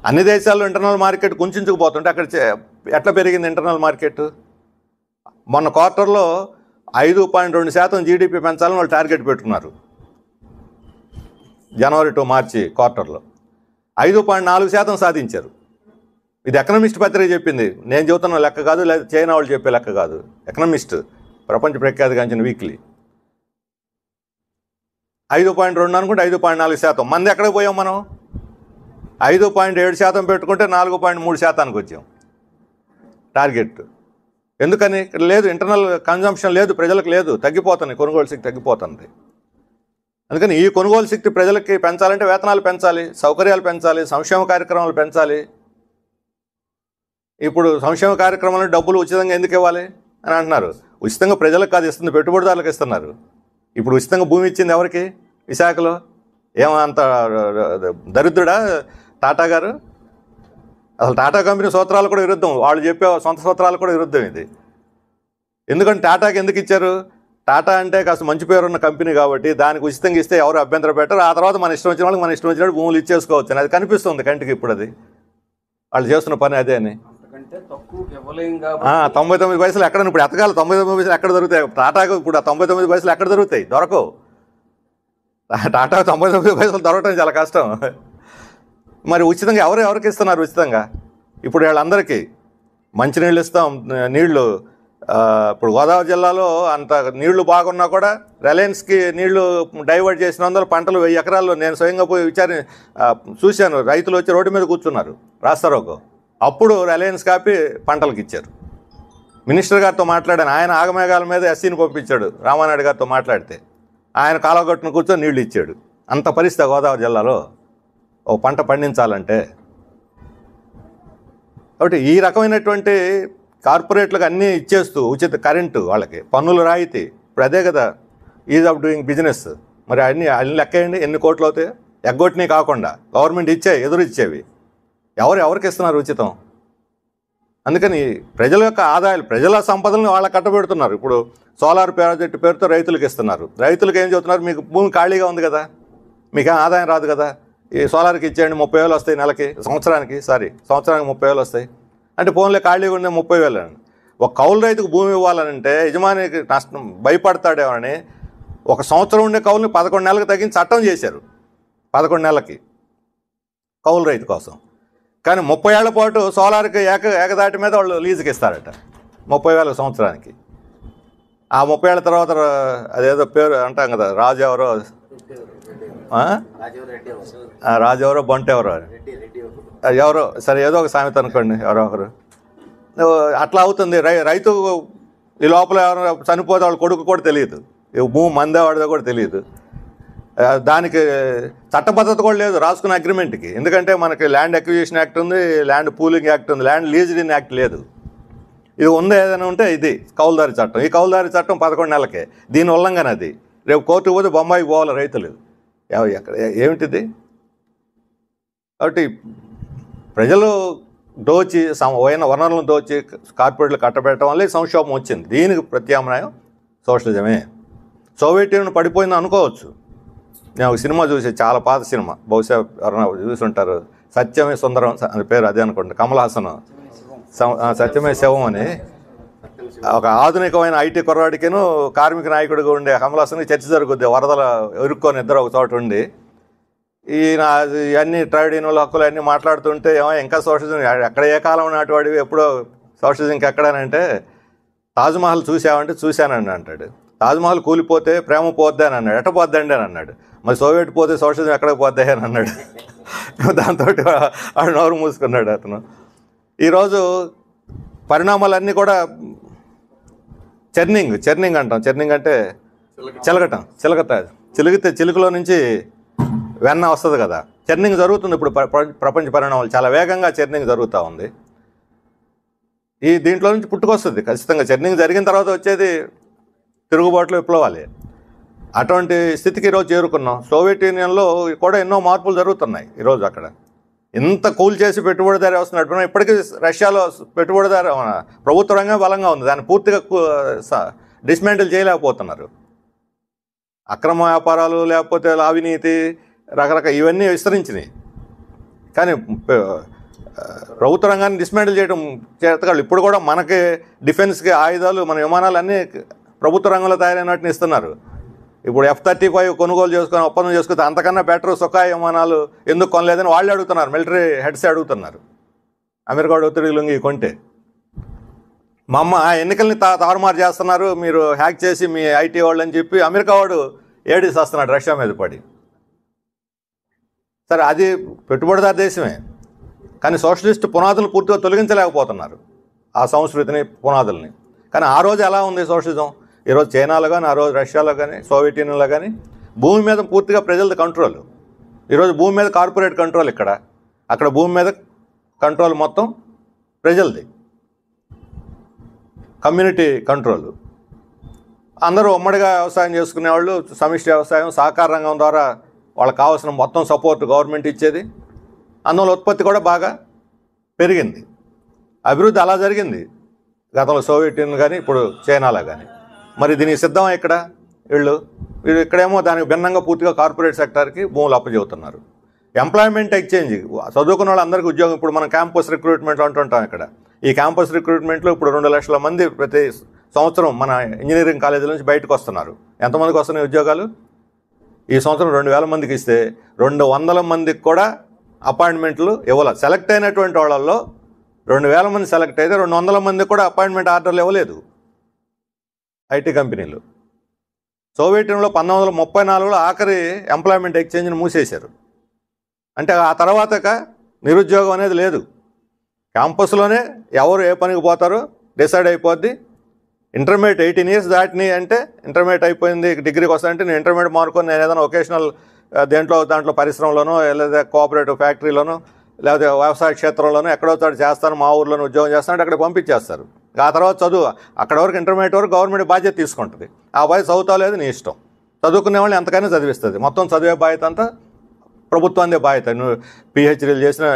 అన్ని దేశాల్లో ఇంటర్నల్ మార్కెట్ కుంచుకుపోతుంటే అక్కడ ఎట్లా పెరిగింది ఇంటర్నల్ మార్కెట్? మొన్న క్వార్టర్లో 5.2% జీడిపి పెంచాలని వాళ్ళు టార్గెట్ పెట్టుకున్నారు. జనవరి టు మార్చి క్వార్టర్లో 5.4% సాధించారు. ఇది ఎకనమిస్ట్ పత్రిక చెప్పింది, నేను చెబుతున్న లెక్క కాదు, లేదా చైనా వాళ్ళు చెప్పే లెక్క కాదు. ఎకనమిస్ట్ ప్రపంచ ప్రఖ్యాతిగాంచిన వీక్లీ. 5.2 అనుకుంటే 5.4%. మంది ఎక్కడికి పోయాం మనం? 5.7% పెట్టుకుంటే 4.3% వచ్చాం టార్గెట్. ఎందుకని? లేదు, ఇంటర్నల్ కన్జంప్షన్ లేదు, ప్రజలకు లేదు, తగ్గిపోతుంది, కొనుగోలు శక్తి తగ్గిపోతుంది. అందుకని ఈ కొనుగోలు శక్తి ప్రజలకి పెంచాలంటే వేతనాలు పెంచాలి, సౌకర్యాలు పెంచాలి, సంక్షేమ కార్యక్రమాలు పెంచాలి. ఇప్పుడు సంక్షేమ కార్యక్రమాలు డబ్బులు ఉచితంగా ఎందుకు ఇవ్వాలి అని అంటున్నారు. ఉచితంగా ప్రజలకు కాదు ఇస్తుంది, పెట్టుబడిదారులకు ఇస్తున్నారు. ఇప్పుడు ఉచితంగా భూమి ఇచ్చింది ఎవరికి? విశాఖలో. ఏమంత దరిద్రుడా టాటా గారు? అసలు టాటా కంపెనీ సూత్రాలు కూడా విరుద్ధం, వాళ్ళు చెప్పే సొంత సూత్రాలు కూడా విరుద్ధం ఇది. ఎందుకంటే టాటాకి ఎందుకు ఇచ్చారు? టాటా అంటే కాస్త మంచి పేరున్న కంపెనీ కాబట్టి దానికి ఉచితంగా ఇస్తే ఎవరు అభ్యంతరం పెట్టారు. ఆ తర్వాత మన ఇష్టం వచ్చిన వాళ్ళకి మన ఇష్టం వచ్చినట్టు భూములు ఇచ్చేసుకోవచ్చు అని అది కనిపిస్తుంది కంటికి. ఇప్పుడు అది వాళ్ళు చేస్తున్న పని అదే అని. 99 పైసలు ఎక్కడ? ఇప్పుడు ఎతకాలి 99 పైసలు ఎక్కడ దొరుకుతాయి టాటాకు? ఇప్పుడు 99 పైసలు ఎక్కడ దొరుకుతాయి? దొరకవు. టాటా 99 పైసలు దొరకటం చాలా కష్టం. మరి ఉచితంగా ఎవరికి ఇస్తున్నారు? ఉచితంగా ఇప్పుడు వీళ్ళందరికీ మంచినీళ్ళు ఇస్తాం. నీళ్లు ఇప్పుడు గోదావరి జిల్లాలో అంత నీళ్లు బాగున్నా కూడా రిలయన్స్కి నీళ్లు డైవర్ట్ చేసినందువల్ల పంటలు 1000 ఎకరాల్లో నేను స్వయంగా పోయి చూశాను. రైతులు వచ్చి రోడ్డు మీద కూర్చున్నారు రాస్తారోకో. అప్పుడు రిలయన్స్ కాపీ పంటలకు ఇచ్చారు. మినిస్టర్ గారితో మాట్లాడాను, ఆయన ఆగమేఘాల మీద ఎస్సీని పంపించాడు రామానాయుడు గారితో మాట్లాడితే. ఆయన కాలగొట్టును కూర్చొని నీళ్లు ఇచ్చాడు. అంత పరిస్థితి గోదావరి జిల్లాలో ఓ పంట పండించాలంటే. కాబట్టి ఈ రకమైనటువంటి కార్పొరేట్లకు అన్నీ ఇచ్చేస్తూ ఉచిత కరెంటు, వాళ్ళకి పన్నులు రాయితీ, ఇప్పుడు అదే కదా ఈజ్ ఆఫ్ డూయింగ్ బిజినెస్. మరి అన్ని లెక్కేయండి ఎన్ని కోట్లు అవుతాయి. ఎగ్గొట్టినవి కాకుండా గవర్నమెంట్ ఎదురు ఇచ్చేవి ఎవరికి ఇస్తున్నారు ఉచితం? అందుకని ప్రజల యొక్క ఆదాయాలు, ప్రజల సంపదలను వాళ్ళకి కట్టబెడుతున్నారు. ఇప్పుడు సోలార్ ప్రాజెక్టు పేరుతో రైతులకు ఇస్తున్నారు. రైతులకు ఏం చెబుతున్నారు? మీకు భూమి ఖాళీగా ఉంది కదా, మీకేం ఆదాయం రాదు కదా, ఈ సోలార్కి ఇచ్చేయండి, 30,000 వస్తాయి నెలకి, సంవత్సరానికి 30,000 వస్తాయి అంటే ఫోన్లో ఖాళీగా ఉండే 30,000 అని. ఒక కౌలు రైతుకు భూమి ఇవ్వాలనంటే యజమానికి నష్టం భయపడతాడేమని ఒక సంవత్సరం ఉండే కౌలుని 11 నెలలకు తగ్గించి చట్టం చేశారు. 11 నెలలకి కౌలు రైతు కోసం. కానీ 30 ఏళ్ల పాటు సోలార్కి ఏకదాటి మీద వాళ్ళు లీజుకి ఇస్తారట 30,000 సంవత్సరానికి. ఆ 30 ఏళ్ల తర్వాత అదేదో పేరు అంటాం కదా, రాజు ఎవరో బంట ఎవరో సరే ఏదో ఒక సామెత అనుకోండి, ఎవరో ఒకరు అట్లా అవుతుంది. రైతు ఈ లోపల ఎవరో చనిపోతే వాళ్ళ కొడుకు కూడా తెలియదు, భూమి మందే వాడిదో కూడా తెలియదు. దానికి చట్టబద్ధత కూడా లేదు రాసుకున్న అగ్రిమెంట్కి. ఎందుకంటే మనకి ల్యాండ్ అక్విజిషన్ యాక్ట్ ఉంది, ల్యాండ్ పూలింగ్ యాక్ట్ ఉంది, ల్యాండ్ లీజ్డ్ ఇన్ యాక్ట్ లేదు. ఇది ఉందా ఏదైనా ఉంటే ఇది కౌలుదారి చట్టం. ఈ కౌలుదారి చట్టం 11 నెలలకే. దీని ఉల్లంఘన అది. రేపు కోర్టుకు పోతే బొంబాయికి పోవాలి రైతులు. ఎక్కడ ఏమిటిది? కాబట్టి ప్రజలు దోచి వనరులను దోచి కార్పొరేట్లు కట్టబెట్టడం వల్ల సంక్షోభం వచ్చింది. దీనికి ప్రత్యామ్నాయం సోషలిజమే. సోవియట్ యూనియన్ పడిపోయింది అనుకోవచ్చు. నేను ఒక సినిమా చూసి, చాలా పాత సినిమా, బహుశా ఎవరైనా చూసుంటారు, సత్యమే సుందరం అని పేరు, అదే అనుకోండి, కమల్ హాసన్, సత్యమే శవం అని. ఒక ఆధునికమైన ఐటీ కుర్రాడికిను కార్మిక నాయకుడిగా ఉండే కమల్ హాసన్కి చర్చ జరుగుద్ది. వరదల ఇరుక్కొని ఇద్దరు ఒక చోట ఉండి ఈయన ఇవన్నీ ట్రేడ్ యూనియన్ల హక్కులు అన్నీ మాట్లాడుతుంటే, ఏమో ఇంకా సోషలిజం ఎక్కడ, ఏ కాలం నాటివాడివి, ఎప్పుడో సోషలిజంకి ఎక్కడానంటే, తాజ్మహల్ చూసావంటే చూశానండి అంటాడు. తాజ్మహల్ కూలిపోతే ప్రేమ పోద్ది అని అన్నాడు. ఎట్ట పోద్దండి అని అన్నాడు. మరి సోవియట్ పోతే సోషలిజం ఎక్కడికి పోద్ది అని అన్నాడు. దాంతో ఆడు నోరు మూసుకున్నాడు అతను. ఈరోజు పరిణామాలన్నీ కూడా చర్నింగ్ అంటాం. చర్నింగ్ అంటే చిలిగితే చిలుకలో నుంచి వెన్న వస్తుంది కదా. చర్నింగ్ జరుగుతుంది ఇప్పుడు. ప్రపంచ పరిణామాలు చాలా వేగంగా చర్నింగ్ జరుగుతూ ఉంది. దీంట్లో నుంచి పుట్టుకొస్తుంది ఖచ్చితంగా. చర్నింగ్ జరిగిన తర్వాత వచ్చేది తిరుగుబాట్లు, విప్లవాలే. అటువంటి స్థితికి ఈరోజు చేరుకున్నాం. సోవియట్ యూనియన్లో కూడా ఎన్నో మార్పులు జరుగుతున్నాయి ఈరోజు. అక్కడ ఇంత కూల్ చేసి పెట్టుబడిదారి వస్తున్నట్టు ఇప్పటికీ రష్యాలో పెట్టుబడిదారి ప్రభుత్వ రంగం బలంగా ఉంది. దాన్ని పూర్తిగా డిస్మాంటిల్ చేయలేకపోతున్నారు. అక్రమ వ్యాపారాలు, లేకపోతే అవినీతి, రకరకాల ఇవన్నీ విస్తరించినాయి. కానీ ప్రభుత్వ రంగాన్ని డిస్మాంటిల్ చేయడం చేతకాళ్ళు. ఇప్పుడు కూడా మనకి డిఫెన్స్కి ఆయుధాలు, మన విమానాలు అన్నీ ప్రభుత్వ రంగంలో తయారైనట్టుని ఇస్తున్నారు. ఇప్పుడు F-35 కొనుగోలు చేసుకొని ఒప్పందం చేసుకుంటే అంతకన్నా బెటర్ సుఖాయి విమానాలు ఎందుకు కొనలేదని వాళ్ళే అడుగుతున్నారు. మిలిటరీ హెడ్సే అడుగుతున్నారు. అమెరికా వాడు ఒత్తిడి లొంగి కొంటే. మా అమ్మ ఎన్నికల్ని తారుమారు చేస్తున్నారు మీరు హ్యాక్ చేసి మీ ఐటీ వాళ్ళు అని చెప్పి అమెరికా వాడు ఏడిసేస్తున్నాడు రష్యా మీద పడి. సరే అది పెట్టుబడిదారు దేశమే, కానీ సోషలిస్ట్ పునాదులు పూర్తిగా తొలగించలేకపోతున్నారు, ఆ సంస్కృతిని పునాదుల్ని. కానీ ఆ రోజు ఎలా ఉంది సోషలిజం? ఈరోజు చైనాలో కానీ, ఆ రోజు రష్యాలో కానీ, సోవియట్ యూనియన్లో కానీ భూమి మీద పూర్తిగా ప్రజలది కంట్రోల్. ఈరోజు భూమి మీద కార్పొరేట్ కంట్రోల్, అక్కడ భూమి మీద కంట్రోల్ మొత్తం ప్రజలది, కమ్యూనిటీ కంట్రోల్. అందరూ ఉమ్మడిగా వ్యవసాయం చేసుకునేవాళ్ళు, సమిష్టి వ్యవసాయం, సహకార రంగం ద్వారా వాళ్ళకి కావాల్సిన మొత్తం సపోర్ట్ గవర్నమెంట్ ఇచ్చేది. అందువల్ల ఉత్పత్తి కూడా బాగా పెరిగింది, అభివృద్ధి అలా జరిగింది గతంలో సోవియట్ యూనియన్ కానీ ఇప్పుడు చైనాలో కానీ. మరి దీనికి సిద్ధమా ఇక్కడ వీళ్ళు ఇక్కడేమో దానికి భిన్నంగా పూర్తిగా కార్పొరేట్ సెక్టార్కి భూములు అప్పచెబుతున్నారు. ఎంప్లాయ్మెంట్ ఎక్స్చేంజ్, చదువుకున్న వాళ్ళందరికీ ఉద్యోగం. ఇప్పుడు మనం క్యాంపస్ రిక్రూట్మెంట్ అంటుంటాం. ఇక్కడ ఈ క్యాంపస్ రిక్రూట్మెంట్లో ఇప్పుడు 2 లక్షల మంది ప్రతి సంవత్సరం మన ఇంజనీరింగ్ కాలేజీల నుంచి బయటకు వస్తున్నారు. ఎంతమందికి వస్తున్నాయి ఉద్యోగాలు? ఈ సంవత్సరం 2000 మందికి ఇస్తే 200 మందికి కూడా అపాయింట్మెంట్లు ఇవ్వలేదు. సెలెక్ట్ అయినటువంటి వాళ్ళల్లో 2000 మంది సెలెక్ట్ అయితే 200 మందికి కూడా అపాయింట్మెంట్ ఆర్డర్లు ఇవ్వలేదు ఐటీ కంపెనీలు. సోవియట్ యూనియన్లో 1934లో ఆఖరి ఎంప్లాయ్మెంట్ ఎక్స్చేంజ్ని మూసేశారు. అంటే ఆ తర్వాత నిరుద్యోగం అనేది లేదు. క్యాంపస్లోనే ఎవరు ఏ పనికి పోతారో డిసైడ్ అయిపోద్ది. ఇంటర్మీడియట్ 18 years దాటిని అంటే ఇంటర్మీడియట్ అయిపోయింది, డిగ్రీకి వస్తానంటే నేను ఇంటర్మీడియట్ మార్కొని నేను ఏదైనా వొకేషనల్ దాంట్లో పరిశ్రమలోనో లేదా కోఆపరేటివ్ ఫ్యాక్టరీలోనో లేకపోతే వ్యవసాయ క్షేత్రంలోనో ఎక్కడో చోట చేస్తాను, మా ఊర్లోనూ ఉద్యోగం చేస్తానంటే అక్కడ పంపించేస్తారు. ఆ తర్వాత చదువు అక్కడ వరకు ఇంటర్మీడియట్ వరకు గవర్నమెంట్ బాధ్యత తీసుకుంటుంది. ఆ బాధ్యత చదువుతావు లేదు నీ ఇష్టం. చదువుకునే వాళ్ళని ఎంతకైనా చదివిస్తుంది. మొత్తం చదివే బాధ్యత అంతా ప్రభుత్వాన్ని బాధ్యత. నువ్వు పిహెచ్డీలు చేసిన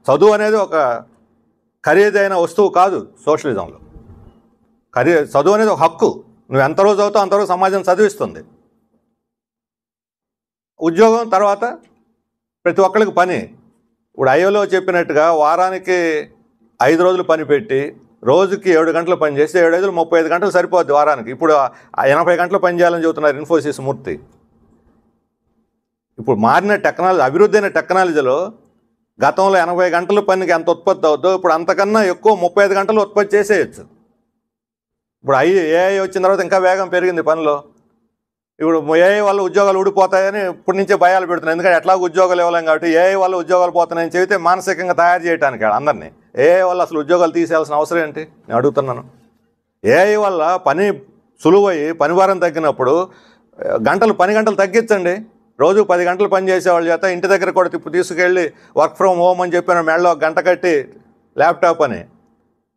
చదువు అనేది ఒక ఖరీదైన వస్తువు కాదు సోషలిజంలో. చదువు అనేది ఒక హక్కు. నువ్వు ఎంత రోజు చదువుతావు అంతవరకు సమాజం చదివిస్తుంది. ఉద్యోగం తర్వాత ప్రతి ఒక్కరికి పని. ఇప్పుడు అయ్యోలో చెప్పినట్టుగా వారానికి 5 రోజులు పని పెట్టి రోజుకి 7 గంటలు పని చేస్తే 7 5 35 గంటలు సరిపోద్ది వారానికి. ఇప్పుడు 80 గంటలు పని చేయాలని చెబుతున్నారు ఇన్ఫోసిస్ మూర్తి. ఇప్పుడు మారిన టెక్నాలజీ, అభివృద్ధి అయిన టెక్నాలజీలో గతంలో 80 గంటల పనికి ఎంత ఉత్పత్తి అవుతుందో ఇప్పుడు అంతకన్నా ఎక్కువ 35 గంటలు ఉత్పత్తి చేసేయచ్చు. ఇప్పుడు ఏఐ వచ్చిన తర్వాత ఇంకా వేగం పెరిగింది పనిలో. ఇప్పుడు ఏఐ వల్ల ఉద్యోగాలు ఊడిపోతాయని ఇప్పటి నుంచే భయాలు పెడుతున్నాయి. ఎందుకంటే ఎట్లాగో ఉద్యోగాలు ఇవ్వలేం కాబట్టి ఏఐ వల్ల ఉద్యోగాలు పోతున్నాయని చెబితే మానసికంగా తయారు చేయడానికి అందరినీ. ఏఐ వల్ల అసలు ఉద్యోగాలు తీసేయాల్సిన అవసరం ఏంటి నేను అడుగుతున్నాను. ఏఐ వల్ల పని సులువయ్యి పనిభారం తగ్గినప్పుడు పని గంటలు తగ్గించండి. రోజు 10 గంటలు పని చేసేవాళ్ళ చేత ఇంటి దగ్గర కూడా తీసుకెళ్ళి వర్క్ ఫ్రమ్ హోమ్ అని చెప్పిన మెడలో గంట కట్టి ల్యాప్టాప్ అని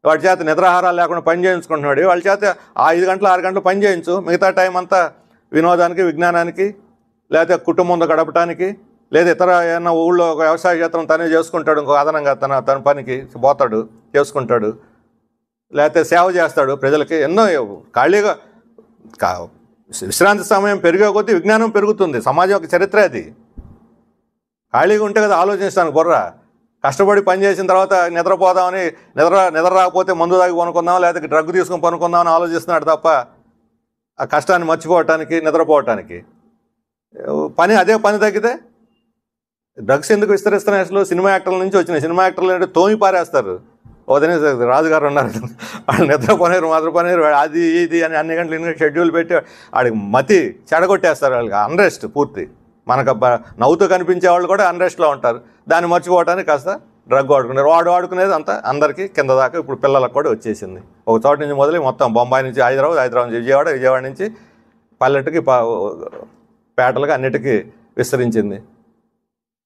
వాడి చేత నిద్రాహారాలు లేకుండా పని చేయించుకుంటున్నాడు. వాళ్ళ చేత 5 గంటలు 6 గంటలు పని చేయించు, మిగతా టైం అంతా వినోదానికి, విజ్ఞానానికి, లేకపోతే కుటుంబంతో గడపడానికి, లేదా ఇతర ఏమన్నా ఊళ్ళో ఒక వ్యవసాయ క్షేత్రం తనే చేసుకుంటాడు, ఇంకో అదనంగా తన పనికి పోతాడు, చేసుకుంటాడు, లేకపోతే సేవ చేస్తాడు ప్రజలకి. ఎన్నో ఖాళీగా విశ్రాంతి సమయం పెరిగే కొద్దీ విజ్ఞానం పెరుగుతుంది. సమాజం యొక్క చరిత్ర అది. ఖాళీగా ఉంటే కదా ఆలోచిస్తాను బుర్ర. కష్టపడి పని చేసిన తర్వాత నిద్రపోదామని నిద్ర రాకపోతే మందు తాగి పనుకుందాం, లేకపోతే డ్రగ్ తీసుకుని పనుకుందామని ఆలోచిస్తున్నాడు తప్ప ఆ కష్టాన్ని మర్చిపోవటానికి, నిద్రపోవటానికి. అదే పని తగ్గితే డ్రగ్స్ ఎందుకు విస్తరిస్తున్నాయి? అసలు సినిమా యాక్టర్ల నుంచి వచ్చినాయి. సినిమా యాక్టర్లు అంటే తోమి పారేస్తారు. ఓదనే రాజుగారు ఉన్నారు, వాళ్ళు నిద్రపోనేరు, మాత్రపోనేరు, అది ఇది అని అన్ని గంటలు ఇన్ని షెడ్యూల్ పెట్టి వాడికి మతి చెడగొట్టేస్తారు. వాళ్ళకి అన్రెస్ట్ పూర్తి. మనకు నవ్వుతూ కనిపించే వాళ్ళు కూడా అన్రెస్ట్లో ఉంటారు. దాన్ని మర్చిపోవడానికి కాస్త డ్రగ్ వాడుకున్నారు. వాడుకునేది అంతా అందరికీ కింద దాకా ఇప్పుడు పిల్లలకు కూడా వచ్చేసింది. ఒక చోట నుంచి మొదలు మొత్తం బొంబాయి నుంచి హైదరాబాద్ నుంచి విజయవాడ నుంచి పల్లెటికి పేటలుగా అన్నిటికీ విస్తరించింది.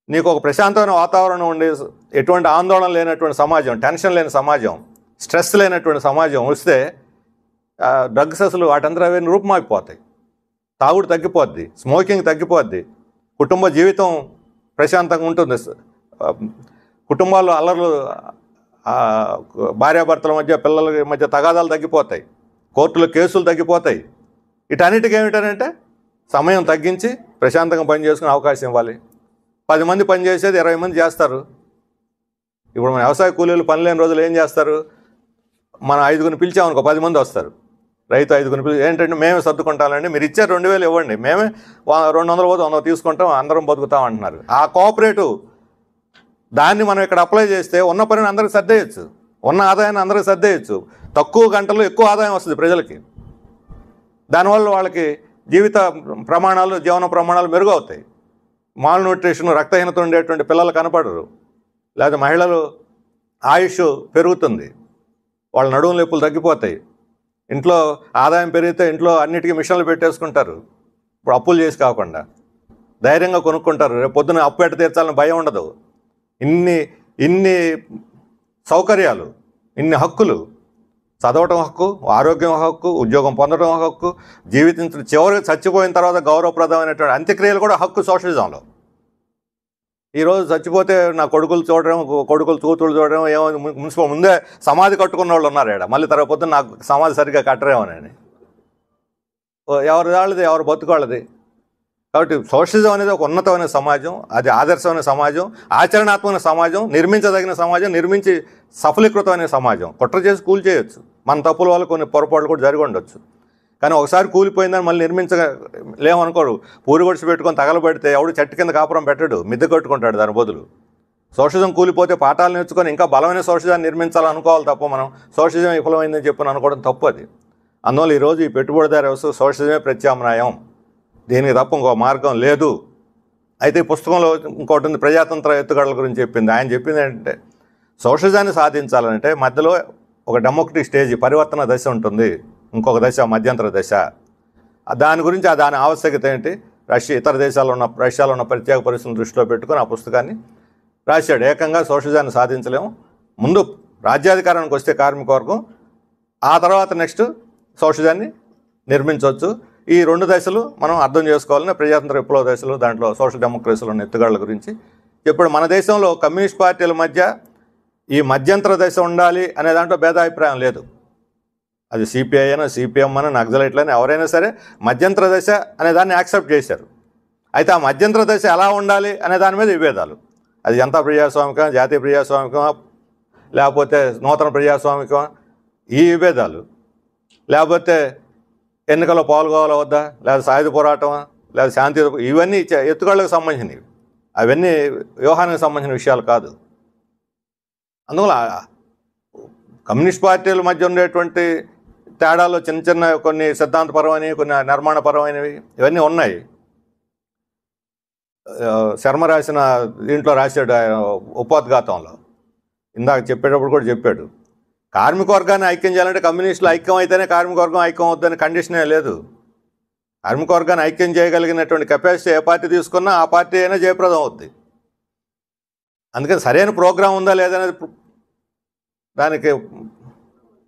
నీకు ఒక ప్రశాంతమైన వాతావరణం ఉండి ఎటువంటి ఆందోళన లేనటువంటి సమాజం, టెన్షన్ లేని సమాజం, స్ట్రెస్ లేనటువంటి సమాజం వస్తే డ్రగ్స్ అసలు వాటంతా అవన్నీ రూపమైపోతాయి. తాగుడు తగ్గిపోద్ది, స్మోకింగ్ తగ్గిపోద్ది, కుటుంబ జీవితం ప్రశాంతంగా ఉంటుంది, కుటుంబాల్లో అల్లర్లు, భార్యాభర్తల మధ్య, పిల్లల మధ్య తగాదాలు తగ్గిపోతాయి, కోర్టులో కేసులు తగ్గిపోతాయి. వీటన్నిటికీ ఏమిటంటే సమయం తగ్గించి ప్రశాంతంగా పని చేసుకునే అవకాశం ఇవ్వాలి. 10 మంది పని చేసేది 20 మంది చేస్తారు. ఇప్పుడు మన వ్యవసాయ కూలీలు పని లేని రోజులు ఏం చేస్తారు? మనం 5గురిని పిలిచామనుకో 10 మంది వస్తారు. రైతు 5గురిని పిలిచి ఏంటంటే మేమే సర్దుకుంటామండి, మీరు ఇచ్చే 2000 ఇవ్వండి, మేమే 200 పోతే 100 తీసుకుంటాం, అందరం బతుకుతాం అంటున్నారు. ఆ కోఆపరేటివ్ దాన్ని మనం ఇక్కడ అప్లై చేస్తే ఉన్న పనిని అందరికి సర్దేయచ్చు, ఉన్న ఆదాయాన్ని అందరికి సర్దేయచ్చు. తక్కువ గంటలు ఎక్కువ ఆదాయం వస్తుంది ప్రజలకి. దానివల్ల వాళ్ళకి జీవిత ప్రమాణాలు, జీవన ప్రమాణాలు మెరుగవుతాయి. మాల్ న్యూట్రిషన్, రక్తహీనత ఉండేటువంటి పిల్లలు కనపడరు. లేదా మహిళలు ఆయుష్ పెరుగుతుంది, వాళ్ళ నడుము నొప్పులు తగ్గిపోతాయి. ఇంట్లో ఆదాయం పెరిగితే ఇంట్లో అన్నిటికీ మిషన్లు పెట్టేసుకుంటారు. ఇప్పుడు అప్పులు చేసి కాకుండా ధైర్యంగా కొనుక్కుంటారు. రేపు పొద్దున అప్పు ఎట్ట తీర్చాలని భయం ఉండదు. ఇన్ని సౌకర్యాలు, ఇన్ని హక్కులు, చదవటం హక్కు, ఆరోగ్యం హక్కు, ఉద్యోగం పొందడం హక్కు, జీవితం చివరికి చచ్చిపోయిన తర్వాత గౌరవప్రదమైనటువంటి అంత్యక్రియలు కూడా హక్కు సోషలిజంలో. ఈరోజు చచ్చిపోతే నా కొడుకులు చూడడం, కొడుకులు కూతుళ్ళు చూడడం, ఏమో మున్సిపల్ ముందే సమాధి కట్టుకున్న వాళ్ళు ఉన్నారు ఇక్కడ. మళ్ళీ తర్వాత పొద్దున్న నాకు సమాధి సరిగ్గా కట్టరేమోనని. ఎవరి వాళ్ళది, ఎవరు బతుకోళ్ళది. కాబట్టి సోషలిజం అనేది ఒక ఉన్నతమైన సమాజం, అది ఆదర్శమైన సమాజం, ఆచరణాత్మక సమాజం, నిర్మించదగిన సమాజం, నిర్మించి సఫలీకృతమైన సమాజం. కుట్ర చేసి కూల్ చేయొచ్చు, మన తప్పుల వల్ల కొన్ని పొరపాట్లు కూడా జరిగి ఉండొచ్చు. కానీ ఒకసారి కూలిపోయిందని మళ్ళీ నిర్మించలేమనుకోరు. పూరి గొడిచి పెట్టుకొని తగలబెడితే ఎవడు చెట్టు కింద కాపురం పెట్టడు, మిద్దె కట్టుకుంటాడు దాని బదులు. సోషలిజం కూలిపోతే పాఠాలు నేర్చుకొని ఇంకా బలమైన సోషలిజాన్ని నిర్మించాలనుకోవాలి తప్ప మనం సోషలిజం విఫలమైందని చెప్పని అనుకోవడం తప్పు. అది అందువల్ల ఈరోజు ఈ పెట్టుబడిదారు వ్యవస్థ సోషలిజమే ప్రత్యామ్నాయం, దీనికి తప్ప ఇంకో మార్గం లేదు. అయితే ఈ పుస్తకంలో ఇంకోటి ఉంది, ప్రజాతంత్ర ఎత్తుగడల గురించి చెప్పింది. ఆయన చెప్పింది ఏంటంటే సోషలిజాన్ని సాధించాలంటే మధ్యలో ఒక డెమోక్రటిక్ స్టేజ్, పరివర్తన దశ ఉంటుంది, ఇంకొక దశ మధ్యంతర దశ. దాని గురించి దాని ఆవశ్యకత ఏంటి, ఇతర రష్యాలో ఉన్న ప్రత్యేక పరిస్థితులను దృష్టిలో పెట్టుకొని ఆ పుస్తకాన్ని రాశాడు. ఏకంగా సోషలిజాన్ని సాధించలేము, ముందు రాజ్యాధికారానికి వస్తే కార్మిక వర్గం, ఆ తర్వాత నెక్స్ట్ సోషలిజాన్ని నిర్మించవచ్చు. ఈ రెండు దశలు మనం అర్థం చేసుకోవాలని ప్రజాతంత్ర విప్లవ దశలు, దాంట్లో సోషల్ డెమోక్రసీలో ఉన్న ఎత్తుగడల గురించి చెప్పాడు. మన దేశంలో కమ్యూనిస్ట్ పార్టీల మధ్య ఈ మధ్యంతర దశ ఉండాలి అనే దాంట్లో భేదాభిప్రాయం లేదు. అది సిపిఐ అయినా, సిపిఎం అయినా, నక్సలైట్లని ఎవరైనా సరే మధ్యంతర దశ అనే దాన్ని యాక్సెప్ట్ చేశారు. అయితే ఆ మధ్యంతర దశ ఎలా ఉండాలి అనే దాని మీద విభేదాలు. అది జనతా ప్రజాస్వామికం, జాతీయ ప్రజాస్వామికం, లేకపోతే నూతన ప్రజాస్వామికం, ఈ విభేదాలు. లేకపోతే ఎన్నికల్లో పాల్గొవాలా వద్దా, లేదా సాయుధ పోరాటమా, లేదా శాంతి, ఇవన్నీ ఎత్తుగడలకు సంబంధించినవి. అవన్నీ వ్యూహానికి సంబంధించిన విషయాలు కాదు. అందువల్ల కమ్యూనిస్ట్ పార్టీల మధ్య ఉండేటువంటి తేడాలు చిన్న చిన్న కొన్ని సిద్ధాంతపరమైనవి, కొన్ని నిర్మాణపరమైనవి, ఇవన్నీ ఉన్నాయి. శర్మ రాసిన దీంట్లో రాశాడు, ఉపోద్ఘాతంలో ఇందాక చెప్పేటప్పుడు కూడా చెప్పాడు, కార్మిక వర్గాన్ని ఐక్యం చేయాలంటే కమ్యూనిస్టులు ఐక్యం అయితేనే కార్మిక వర్గం ఐక్యం అవుతుందని కండిషనే లేదు. కార్మిక వర్గాన్ని ఐక్యం చేయగలిగినటువంటి కెపాసిటీ ఏ పార్టీ తీసుకున్నా ఆ పార్టీ అయినా జయప్రదం అవుద్ది. అందుకని సరైన ప్రోగ్రాం ఉందా లేదనేది దానికి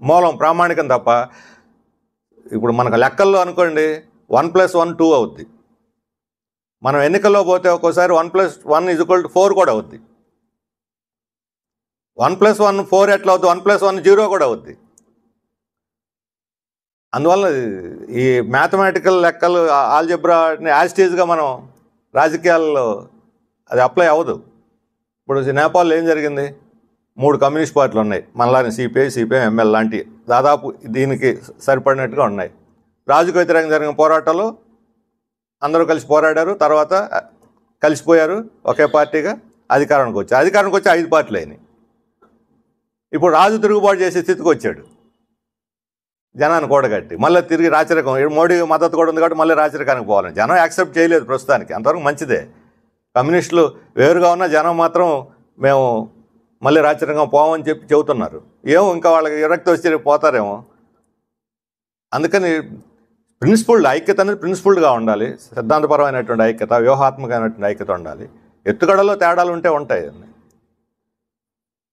మూలం ప్రామాణికం తప్ప, ఇప్పుడు మనకు లెక్కల్లో అనుకోండి 1+1 2 అవుద్ది. మనం ఎన్నికల్లో పోతే ఒక్కోసారి 1+1 = 4 కూడా అవుద్ది. 1+1 4 ఎట్లా అవుద్ది, 1+1 0 కూడా అవుద్ది. అందువల్ల ఈ మ్యాథమెటికల్ లెక్కలు, ఆల్జబ్రాని యాజిటీజ్గా మనం రాజకీయాల్లో అది అప్లై అవ్వదు. ఇప్పుడు నేపాల్లో ఏం జరిగింది, 3 కమ్యూనిస్ట్ పార్టీలు ఉన్నాయి, మనలాని సిపిఐ, సిపిఎం, ఎంఎల్ లాంటి దాదాపు దీనికి సరిపడినట్టుగా ఉన్నాయి. రాజుకు వ్యతిరేకంగా జరిగిన పోరాటాలు అందరూ కలిసి పోరాడారు, తర్వాత కలిసిపోయారు, ఒకే పార్టీగా అధికారానికి వచ్చి 5 పార్టీలు అయినాయి. ఇప్పుడు రాజు తిరుగుబాటు చేసే స్థితికి వచ్చాడు, జనాన్ని కూడగట్టి మళ్ళీ తిరిగి రాచరికం, మోడీ మద్దతు కూడా ఉంది కాబట్టి మళ్ళీ రాచరికానికి పోవాలని జనం యాక్సెప్ట్ చేయలేదు ప్రస్తుతానికి. అంతవరకు మంచిదే. కమ్యూనిస్టులు వేరుగా ఉన్న జనం మాత్రం మేము మళ్ళీ రాచరికం పోవని చెబుతున్నారు. ఏమో ఇంకా వాళ్ళకి విరక్తి వచ్చి పోతారేమో. అందుకని ప్రిన్సిపుల్డ్ ఐక్యత అనేది ప్రిన్సిపుల్డ్గా ఉండాలి, సిద్ధాంతపరమైనటువంటి ఐక్యత, వ్యూహాత్మకమైనటువంటి ఐక్యత ఉండాలి. ఎత్తుగడలో తేడాలు ఉంటాయి.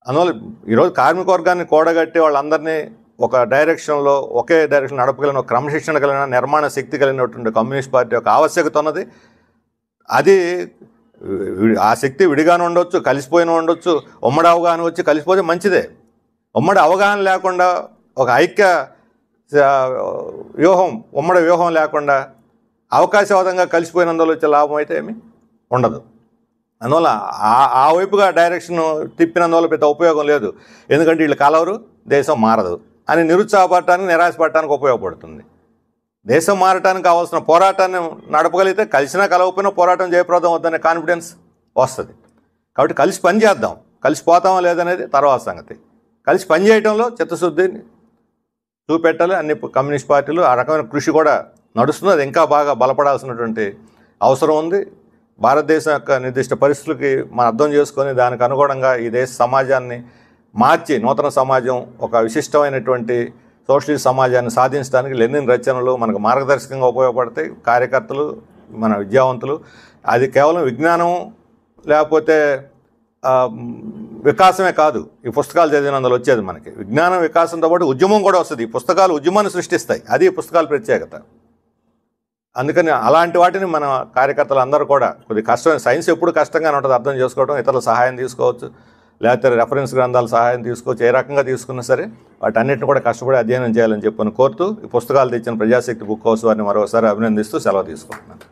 అందువల్ల ఈరోజు కార్మిక వర్గాన్ని కూడగట్టి వాళ్ళందరినీ ఒక డైరెక్షన్లో, ఒకే డైరెక్షన్ నడపగలిగిన, ఒక క్రమశిక్షణ కలిగిన, నిర్మాణ శక్తి కలిగినటువంటి కమ్యూనిస్ట్ పార్టీ యొక్క ఆవశ్యకత ఉన్నది. అది ఆ శక్తి విడిగానే ఉండొచ్చు, కలిసిపోయిన ఉండొచ్చు, ఉమ్మడి అవగాహన వచ్చి కలిసిపోతే మంచిదే. ఉమ్మడి అవగాహన లేకుండా ఒక ఐక్య వ్యూహం, ఉమ్మడి వ్యూహం లేకుండా అవకాశవాదంగా కలిసిపోయినందువల్ల వచ్చే లాభం అయితే ఏమీ ఉండదు. అందువల్ల ఆ వైపుగా డైరెక్షన్ తిప్పినందువల్ల పెద్ద ఉపయోగం లేదు. ఎందుకంటే వీళ్ళు కలవరు, దేశం మారదు అని నిరుత్సాహపడటానికి, నిరాశపడటానికి ఉపయోగపడుతుంది. దేశం మారటానికి కావాల్సిన పోరాటాన్ని నడపగలిగితే కలిసినా కలవకపోయినా పోరాటం జయప్రదం అవుతుందనే కాన్ఫిడెన్స్ వస్తుంది. కాబట్టి కలిసి పని చేద్దాం. కలిసిపోతామా లేదనేది తర్వాత సంగతి. కలిసి పని చేయడంలో చిత్తశుద్ధిని చూపెట్టాలి. అన్ని కమ్యూనిస్ట్ పార్టీలు ఆ రకమైన కృషి కూడా నడుస్తుంది. అది ఇంకా బాగా బలపడాల్సినటువంటి అవసరం ఉంది. భారతదేశం యొక్క నిర్దిష్ట పరిస్థితులకి మనం అర్థం చేసుకొని దానికి అనుగుణంగా ఈ దేశ సమాజాన్ని మార్చి నూతన సమాజం, ఒక విశిష్టమైనటువంటి సోషలిస్ట్ సమాజాన్ని సాధించడానికి లెనిన్ రచనలు మనకు మార్గదర్శకంగా ఉపయోగపడతాయి. కార్యకర్తలు, మన విద్యావంతులు, అది కేవలం విజ్ఞానం లేకపోతే వికాసమే కాదు. ఈ పుస్తకాలు చదివినందులో వచ్చేది మనకి విజ్ఞానం వికాసంతో పాటు ఉద్యమం కూడా వస్తుంది. ఈ పుస్తకాలు ఉద్యమాన్ని సృష్టిస్తాయి. అది ఈ పుస్తకాల ప్రత్యేకత. అందుకని అలాంటి వాటిని మన కార్యకర్తలు అందరూ కూడా కొద్దిగా కష్టం, సైన్స్ ఎప్పుడు కష్టంగానే ఉంటుంది అర్థం చేసుకోవడం. ఇతరుల సహాయం తీసుకోవచ్చు, లేకపోతే రెఫరెన్స్ గ్రంథాల సహాయం తీసుకోవచ్చు. ఏ రకంగా తీసుకున్నా సరే వాటన్నిటిని కూడా కష్టపడి అధ్యయనం చేయాలని చెప్పని కోరుతూ ఈ పుస్తకాలు తెచ్చిన ప్రజాశక్తి బుక్ హౌస్ వారిని మరోసారి అభినందిస్తూ సెలవు తీసుకుంటున్నాను.